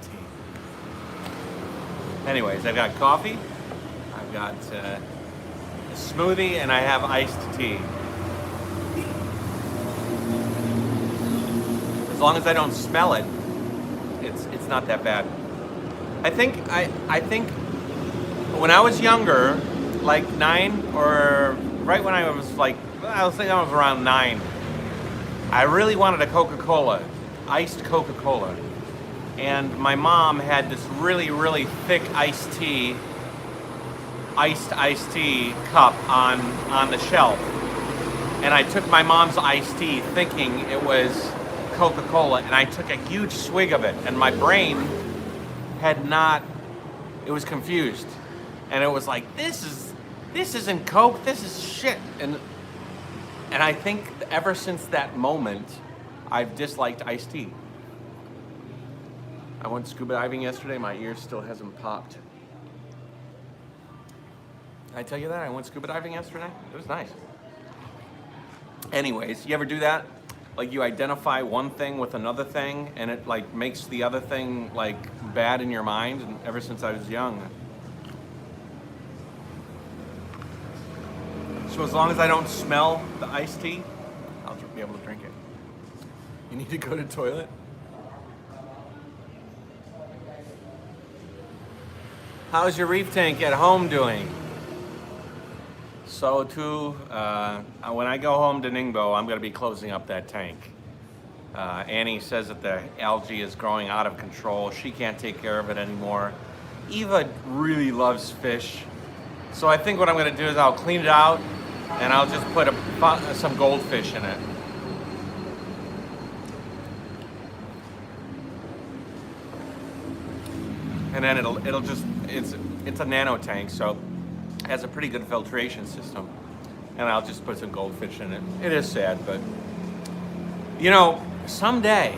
Tea. Anyways, I've got coffee, I've got a smoothie, and I have iced tea. As long as I don't smell it, it's not that bad. I think when I was younger, like 9 or right when I was like, I was around 9. I really wanted a Coca-Cola, iced Coca-Cola. And my mom had this really, really thick iced tea cup on the shelf. And I took my mom's iced tea thinking it was Coca-Cola, and I took a huge swig of it, and my brain it was confused. And it was like, this isn't Coke, this is shit. And I think ever since that moment, I've disliked iced tea. I went scuba diving yesterday, my ear still hasn't popped. Did I tell you that? I went scuba diving yesterday? It was nice. Anyways, you ever do that? Like you identify one thing with another thing, and it like makes the other thing like bad in your mind, and ever since I was young. So as long as I don't smell the iced tea, I'll be able to drink it. You need to go to the toilet? How's your reef tank at home doing? So too, when I go home to Ningbo, I'm going to be closing up that tank. Annie says that the algae is growing out of control. She can't take care of it anymore. Eva really loves fish. So I think what I'm going to do is I'll clean it out and I'll just put some goldfish in it. And then it'll just, it's a nano tank, so it has a pretty good filtration system. And I'll just put some goldfish in it. It is sad, but you know, someday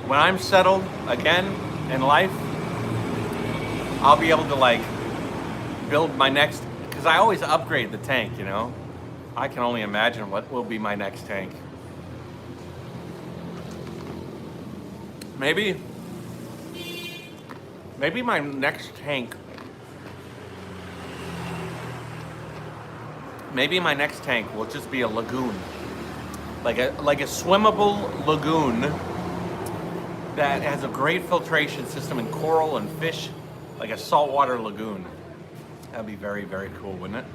when I'm settled again in life, I'll be able to like build my next, because I always upgrade the tank, you know. I can only imagine what will be my next tank. Maybe my next tank, will just be a lagoon. Like a swimmable lagoon that has a great filtration system and coral and fish, like a saltwater lagoon. That'd be very, very cool, wouldn't it?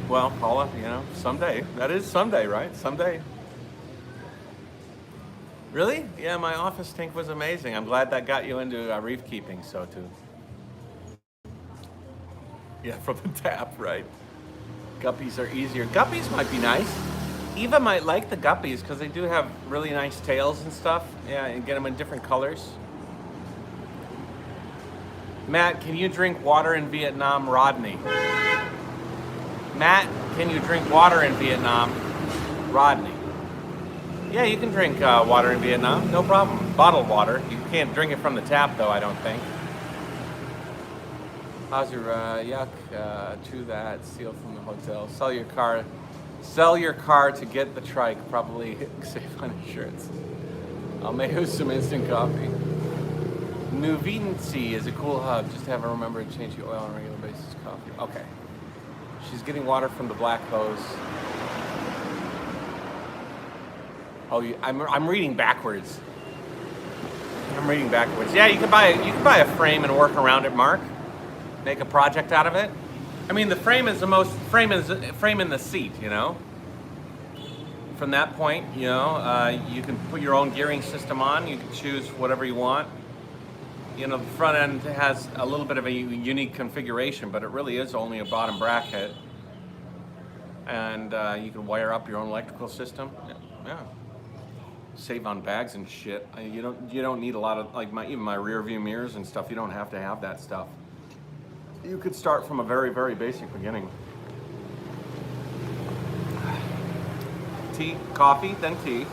Well, Paula, you know, someday. That is someday, right? Someday. Really? Yeah, my office tank was amazing. I'm glad that got you into reef keeping, so too. Yeah, from the tap, right? Guppies are easier. Guppies might be nice. Eva might like the guppies because they do have really nice tails and stuff. Yeah, and get them in different colors. Matt, can you drink water in Vietnam? Rodney. Matt, can you drink water in Vietnam? Rodney. Yeah, you can drink water in Vietnam, no problem. Bottled water. You can't drink it from the tap, though, I don't think. How's your yuck? To that. Steal from the hotel. Sell your car. Sell your car to get the trike. Probably save on insurance. I'll make you some instant coffee. Nuvinci is a cool hub. Just have her remember to change the oil on a regular basis. Coffee. Okay. She's getting water from the black hose. Oh, I'm reading backwards. I'm reading backwards. Yeah, you can buy a frame and work around it, Mark. Make a project out of it. I mean, the frame is frame in the seat, you know. From that point, you know, you can put your own gearing system on. You can choose whatever you want. You know, the front end has a little bit of a unique configuration, but it really is only a bottom bracket. And you can wire up your own electrical system. Yeah. Save on bags and shit. You don't need a lot of, like, even my rear view mirrors and stuff. You don't have to have that stuff. You could start from a very, very basic beginning. Tea, coffee, then tea,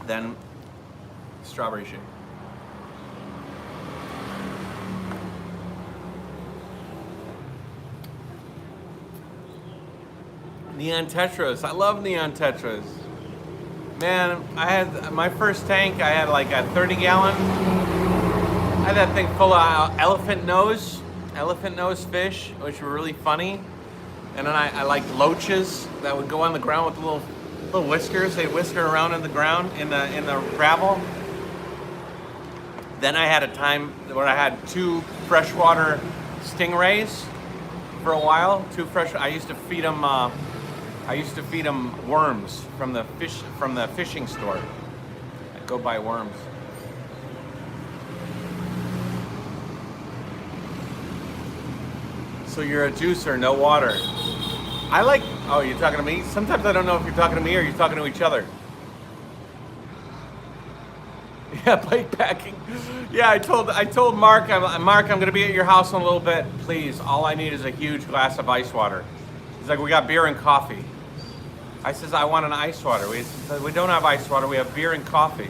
then strawberry shake. Neon Tetras. I love Neon Tetras. Man, I had my first tank, I had like a 30-gallon. I had that thing full of elephant nose fish, which were really funny. And then I liked loaches that would go on the ground with little whiskers. They'd whisker around in the ground, in the gravel. Then I had a time where I had 2 freshwater stingrays for a while. I used to feed them worms from the fishing store. I'd go buy worms. So you're a juicer, no water. Oh, you're talking to me? Sometimes I don't know if you're talking to me or you're talking to each other. Yeah, bike packing. Yeah, I told Mark, I'm gonna be at your house in a little bit. Please, all I need is a huge glass of ice water. He's like, we got beer and coffee. I says, I want an ice water. We don't have ice water, we have beer and coffee.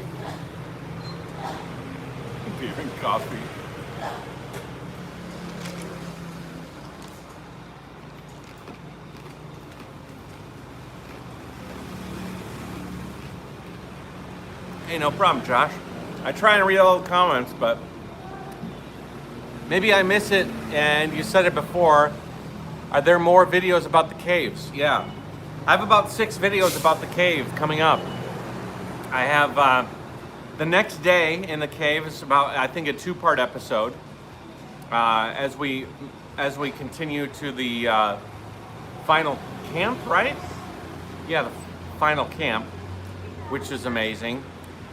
Beer and coffee. Hey, no problem, Josh. I try and read all the comments, but maybe I miss it, and you said it before. Are there more videos about the caves? Yeah. I have about 6 videos about the cave coming up. I have the next day in the cave is about, I think, a 2-part episode. As we continue to the final camp, right? Yeah, the final camp, which is amazing.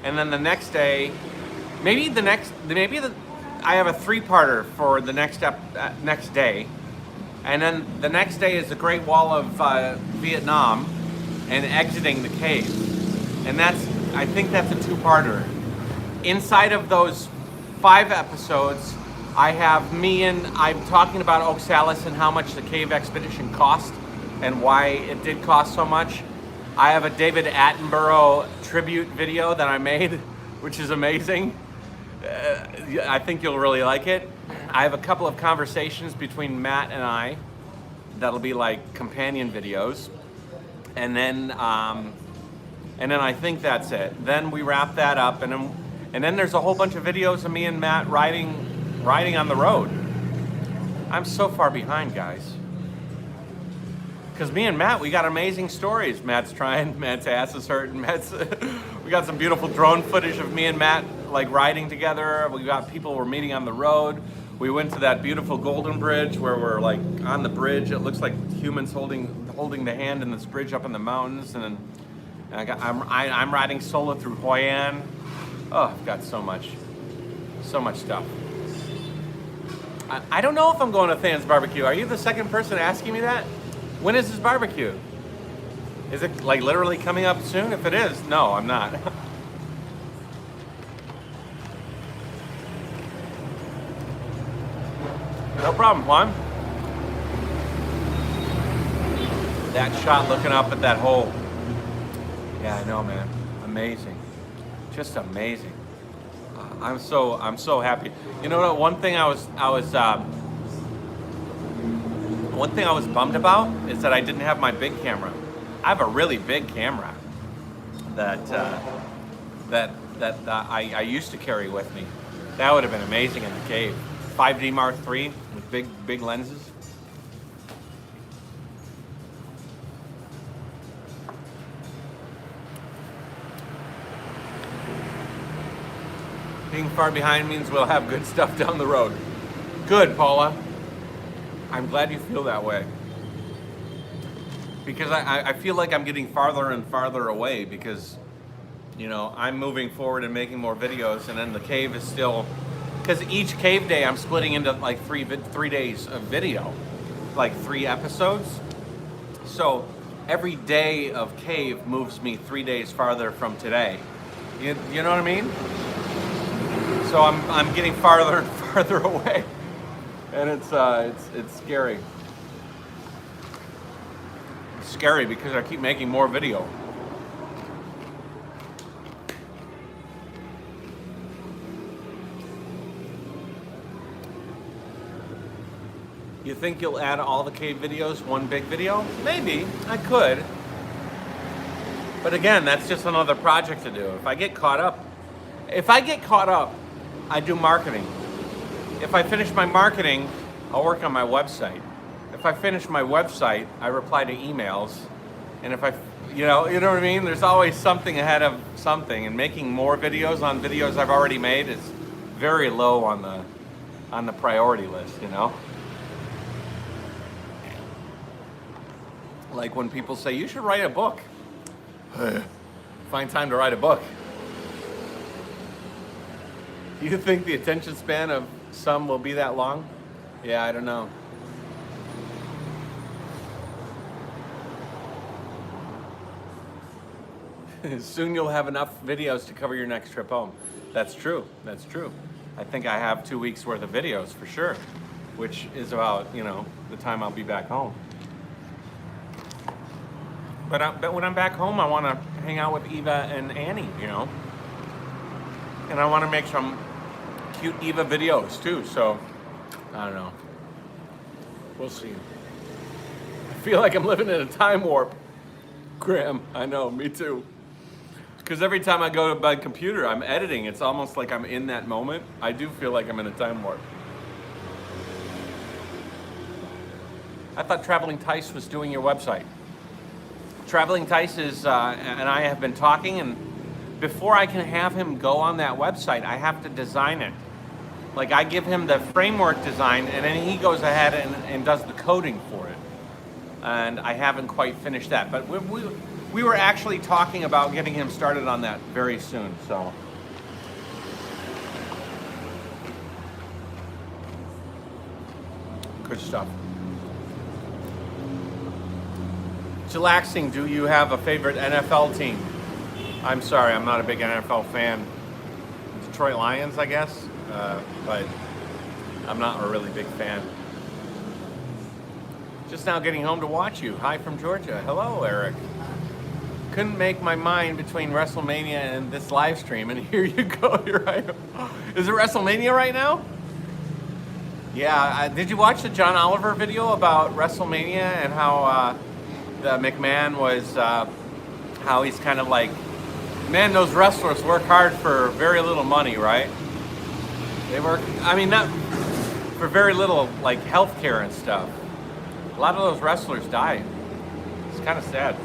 And then the next day, I have a 3-parter for the next day. And then the next day is the Great Wall of Vietnam and exiting the cave. And I think that's a 2-parter. Inside of those 5 episodes, I'm talking about Oxalis and how much the cave expedition cost and why it did cost so much. I have a David Attenborough tribute video that I made, which is amazing. I think you'll really like it. I have a couple of conversations between Matt and I that'll be like companion videos. And then I think that's it. Then we wrap that up, and then there's a whole bunch of videos of me and Matt riding on the road. I'm so far behind, guys. Because me and Matt, we got amazing stories. Matt's trying, Matt's ass is hurting. We got some beautiful drone footage of me and Matt like riding together. We got people we're meeting on the road. We went to that beautiful Golden Bridge where we're like on the bridge. It looks like humans holding the hand in this bridge up in the mountains. And then I'm riding solo through Hoi An. Oh, I've got so much stuff. I don't know if I'm going to Than's Barbecue. Are you the second person asking me that? When is this barbecue? Is it like literally coming up soon? If it is, no, I'm not. No problem, Juan. That shot looking up at that hole. Yeah, I know, man. Amazing. Just amazing. I'm so happy. You know what? One thing I was bummed about is that I didn't have my big camera. I have a really big camera that I used to carry with me. That would have been amazing in the cave. 5D Mark III with big lenses. Being far behind means we'll have good stuff down the road. Good, Paula. I'm glad you feel that way. Because I feel like I'm getting farther and farther away because, you know, I'm moving forward and making more videos, and then the cave is still, because each cave day I'm splitting into like three days of video, like 3 episodes. So every day of cave moves me 3 days farther from today. You know what I mean? So I'm getting farther and farther away, and it's scary. It's scary because I keep making more video. You think you'll add all the cave videos, one big video? Maybe, I could. But again, that's just another project to do. If I get caught up, I do marketing. If I finish my marketing, I'll work on my website. If I finish my website, I reply to emails. And if you know what I mean? There's always something ahead of something, and making more videos on videos I've already made is very low on the priority list, you know? Like when people say, you should write a book. Find time to write a book. Do you think the attention span of some will be that long? Yeah, I don't know. Soon you'll have enough videos to cover your next trip home. That's true, that's true. I think I have 2 weeks worth of videos for sure, which is about, you know, the time I'll be back home. But when I'm back home, I want to hang out with Eva and Annie, you know? And I want to make some cute Eva videos too, so I don't know. We'll see. I feel like I'm living in a time warp. Graham, I know, me too. Because every time I go to my computer, I'm editing. It's almost like I'm in that moment. I do feel like I'm in a time warp. I thought Traveling Tice was doing your website. Traveling Tice is, and I have been talking, and before I can have him go on that website, I have to design it. Like, I give him the framework design, and then he goes ahead and does the coding for it. And I haven't quite finished that. But we were actually talking about getting him started on that very soon, so. Good stuff. Chillaxing, do you have a favorite NFL team? I'm sorry, I'm not a big NFL fan. Detroit Lions, I guess, but I'm not a really big fan. Just now getting home to watch you. Hi from Georgia. Hello, Eric. Couldn't make my mind between WrestleMania and this live stream, and here you go. Here I am. Is it WrestleMania right now? Yeah, did you watch the John Oliver video about WrestleMania and how the McMahon was, how he's kind of like, man, those wrestlers work hard for very little money, right? They work, I mean, not for very little, like, healthcare and stuff. A lot of those wrestlers died. It's kind of sad.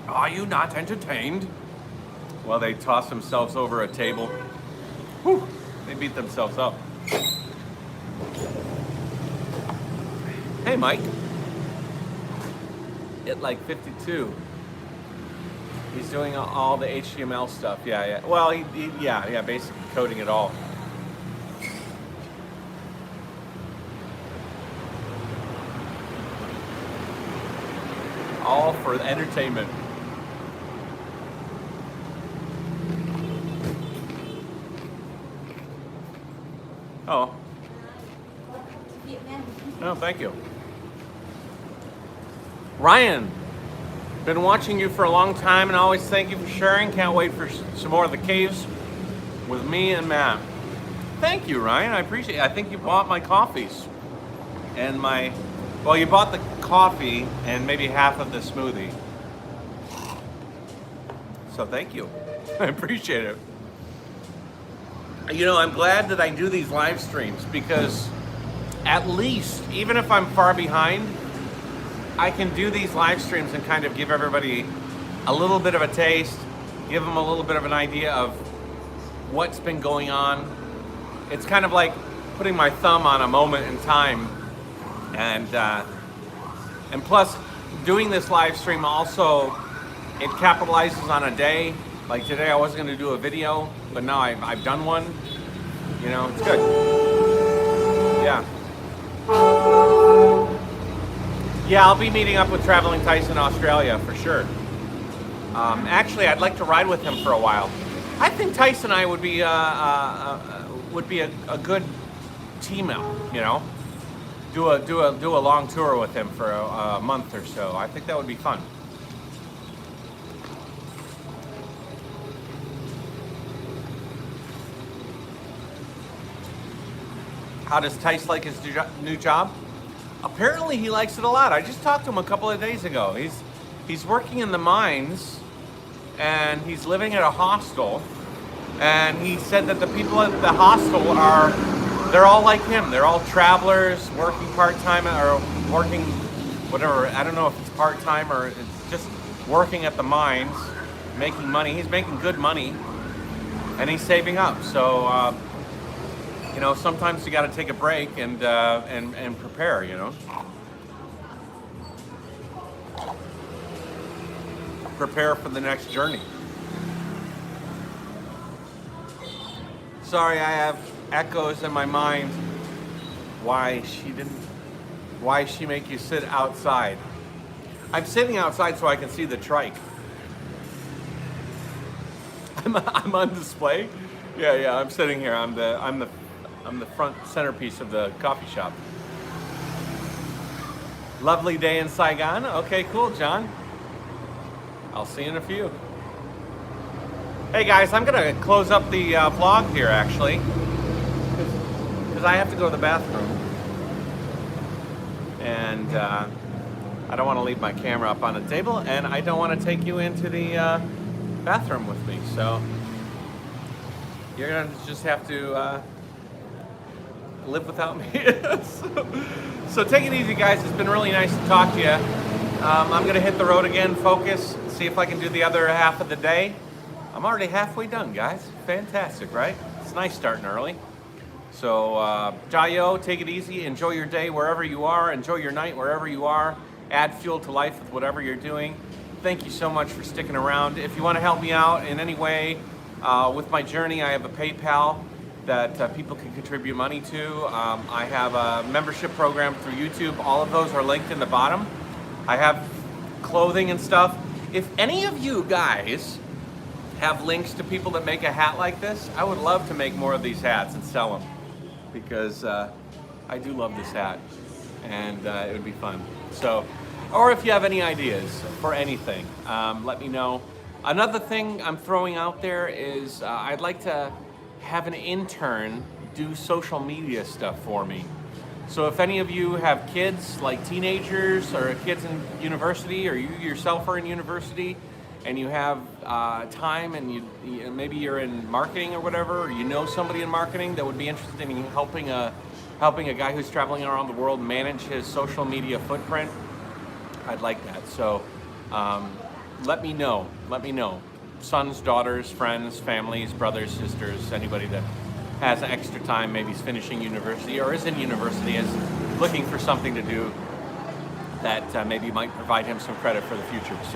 Are you not entertained? Well, they toss themselves over a table. Whew, they beat themselves up. Hey, Mike. Hit like 52. He's doing all the HTML stuff. Yeah. Well, yeah, basically coding it all. All for entertainment. Oh, Việt Nam. no, thank you. Ryan, been watching you for a long time and always thank you for sharing. Can't wait for some more of the caves with me and Matt. Thank you, Ryan. I appreciate it. I think you bought my coffees and well, you bought the coffee and maybe half of the smoothie. So thank you. I appreciate it. You know, I'm glad that I do these live streams because at least, even if I'm far behind, I can do these live streams and kind of give everybody a little bit of a taste, give them a little bit of an idea of what's been going on. It's kind of like putting my thumb on a moment in time, and plus doing this live stream also, it capitalizes on a day. Like today I wasn't going to do a video, but now I've done one. You know, it's good. Yeah. Yeah, I'll be meeting up with Traveling Tyson Australia for sure. Actually, I'd like to ride with him for a while. I think Tyson and I would be a good team up. You know, do a long tour with him for a month or so. I think that would be fun. How does Tice like his new job? Apparently he likes it a lot. I just talked to him a couple of days ago. He's working in the mines and he's living at a hostel, and he said that the people at the hostel they're all like him. They're all travelers, working part-time or working whatever. I don't know if it's part-time or it's just working at the mines, making money. He's making good money and he's saving up. So you know, sometimes you got to take a break and prepare, you know. Prepare for the next journey. Sorry, I have echoes in my mind. Why she make you sit outside? I'm sitting outside so I can see the trike. I'm on display. Yeah, I'm sitting here. I'm the front centerpiece of the coffee shop. Lovely day in Saigon. Okay, cool, John. I'll see you in a few. Hey guys, I'm gonna close up the vlog here actually, because I have to go to the bathroom, and I don't want to leave my camera up on the table, and I don't want to take you into the bathroom with me. So you're gonna just have to live without me. So take it easy, guys. It's been really nice to talk to you. I'm gonna hit the road again, focus, see if I can do the other half of the day. I'm already halfway done, guys. Fantastic, right? It's nice starting early. So Jayoe, take it easy. Enjoy your day wherever you are. Enjoy your night wherever you are. Add fuel to life with whatever you're doing. Thank you so much for sticking around. If you want to help me out in any way with my journey, I have a PayPal that people can contribute money to. I have a membership program through YouTube. All of those are linked in the bottom. I have clothing and stuff. If any of you guys have links to people that make a hat like this, I would love to make more of these hats and sell them, because I do love this hat, and it would be fun. So, or if you have any ideas for anything, let me know. Another thing I'm throwing out there is I'd like to have an intern do social media stuff for me. So if any of you have kids, like teenagers or kids in university, or you yourself are in university, and you have time, and maybe you're in marketing or whatever, or you know somebody in marketing that would be interested in helping a guy who's traveling around the world manage his social media footprint, I'd like that. So let me know. Let me know. Sons, daughters, friends, families, brothers, sisters, anybody that has extra time, maybe is finishing university or is in university, is looking for something to do that maybe might provide him some credit for the future. So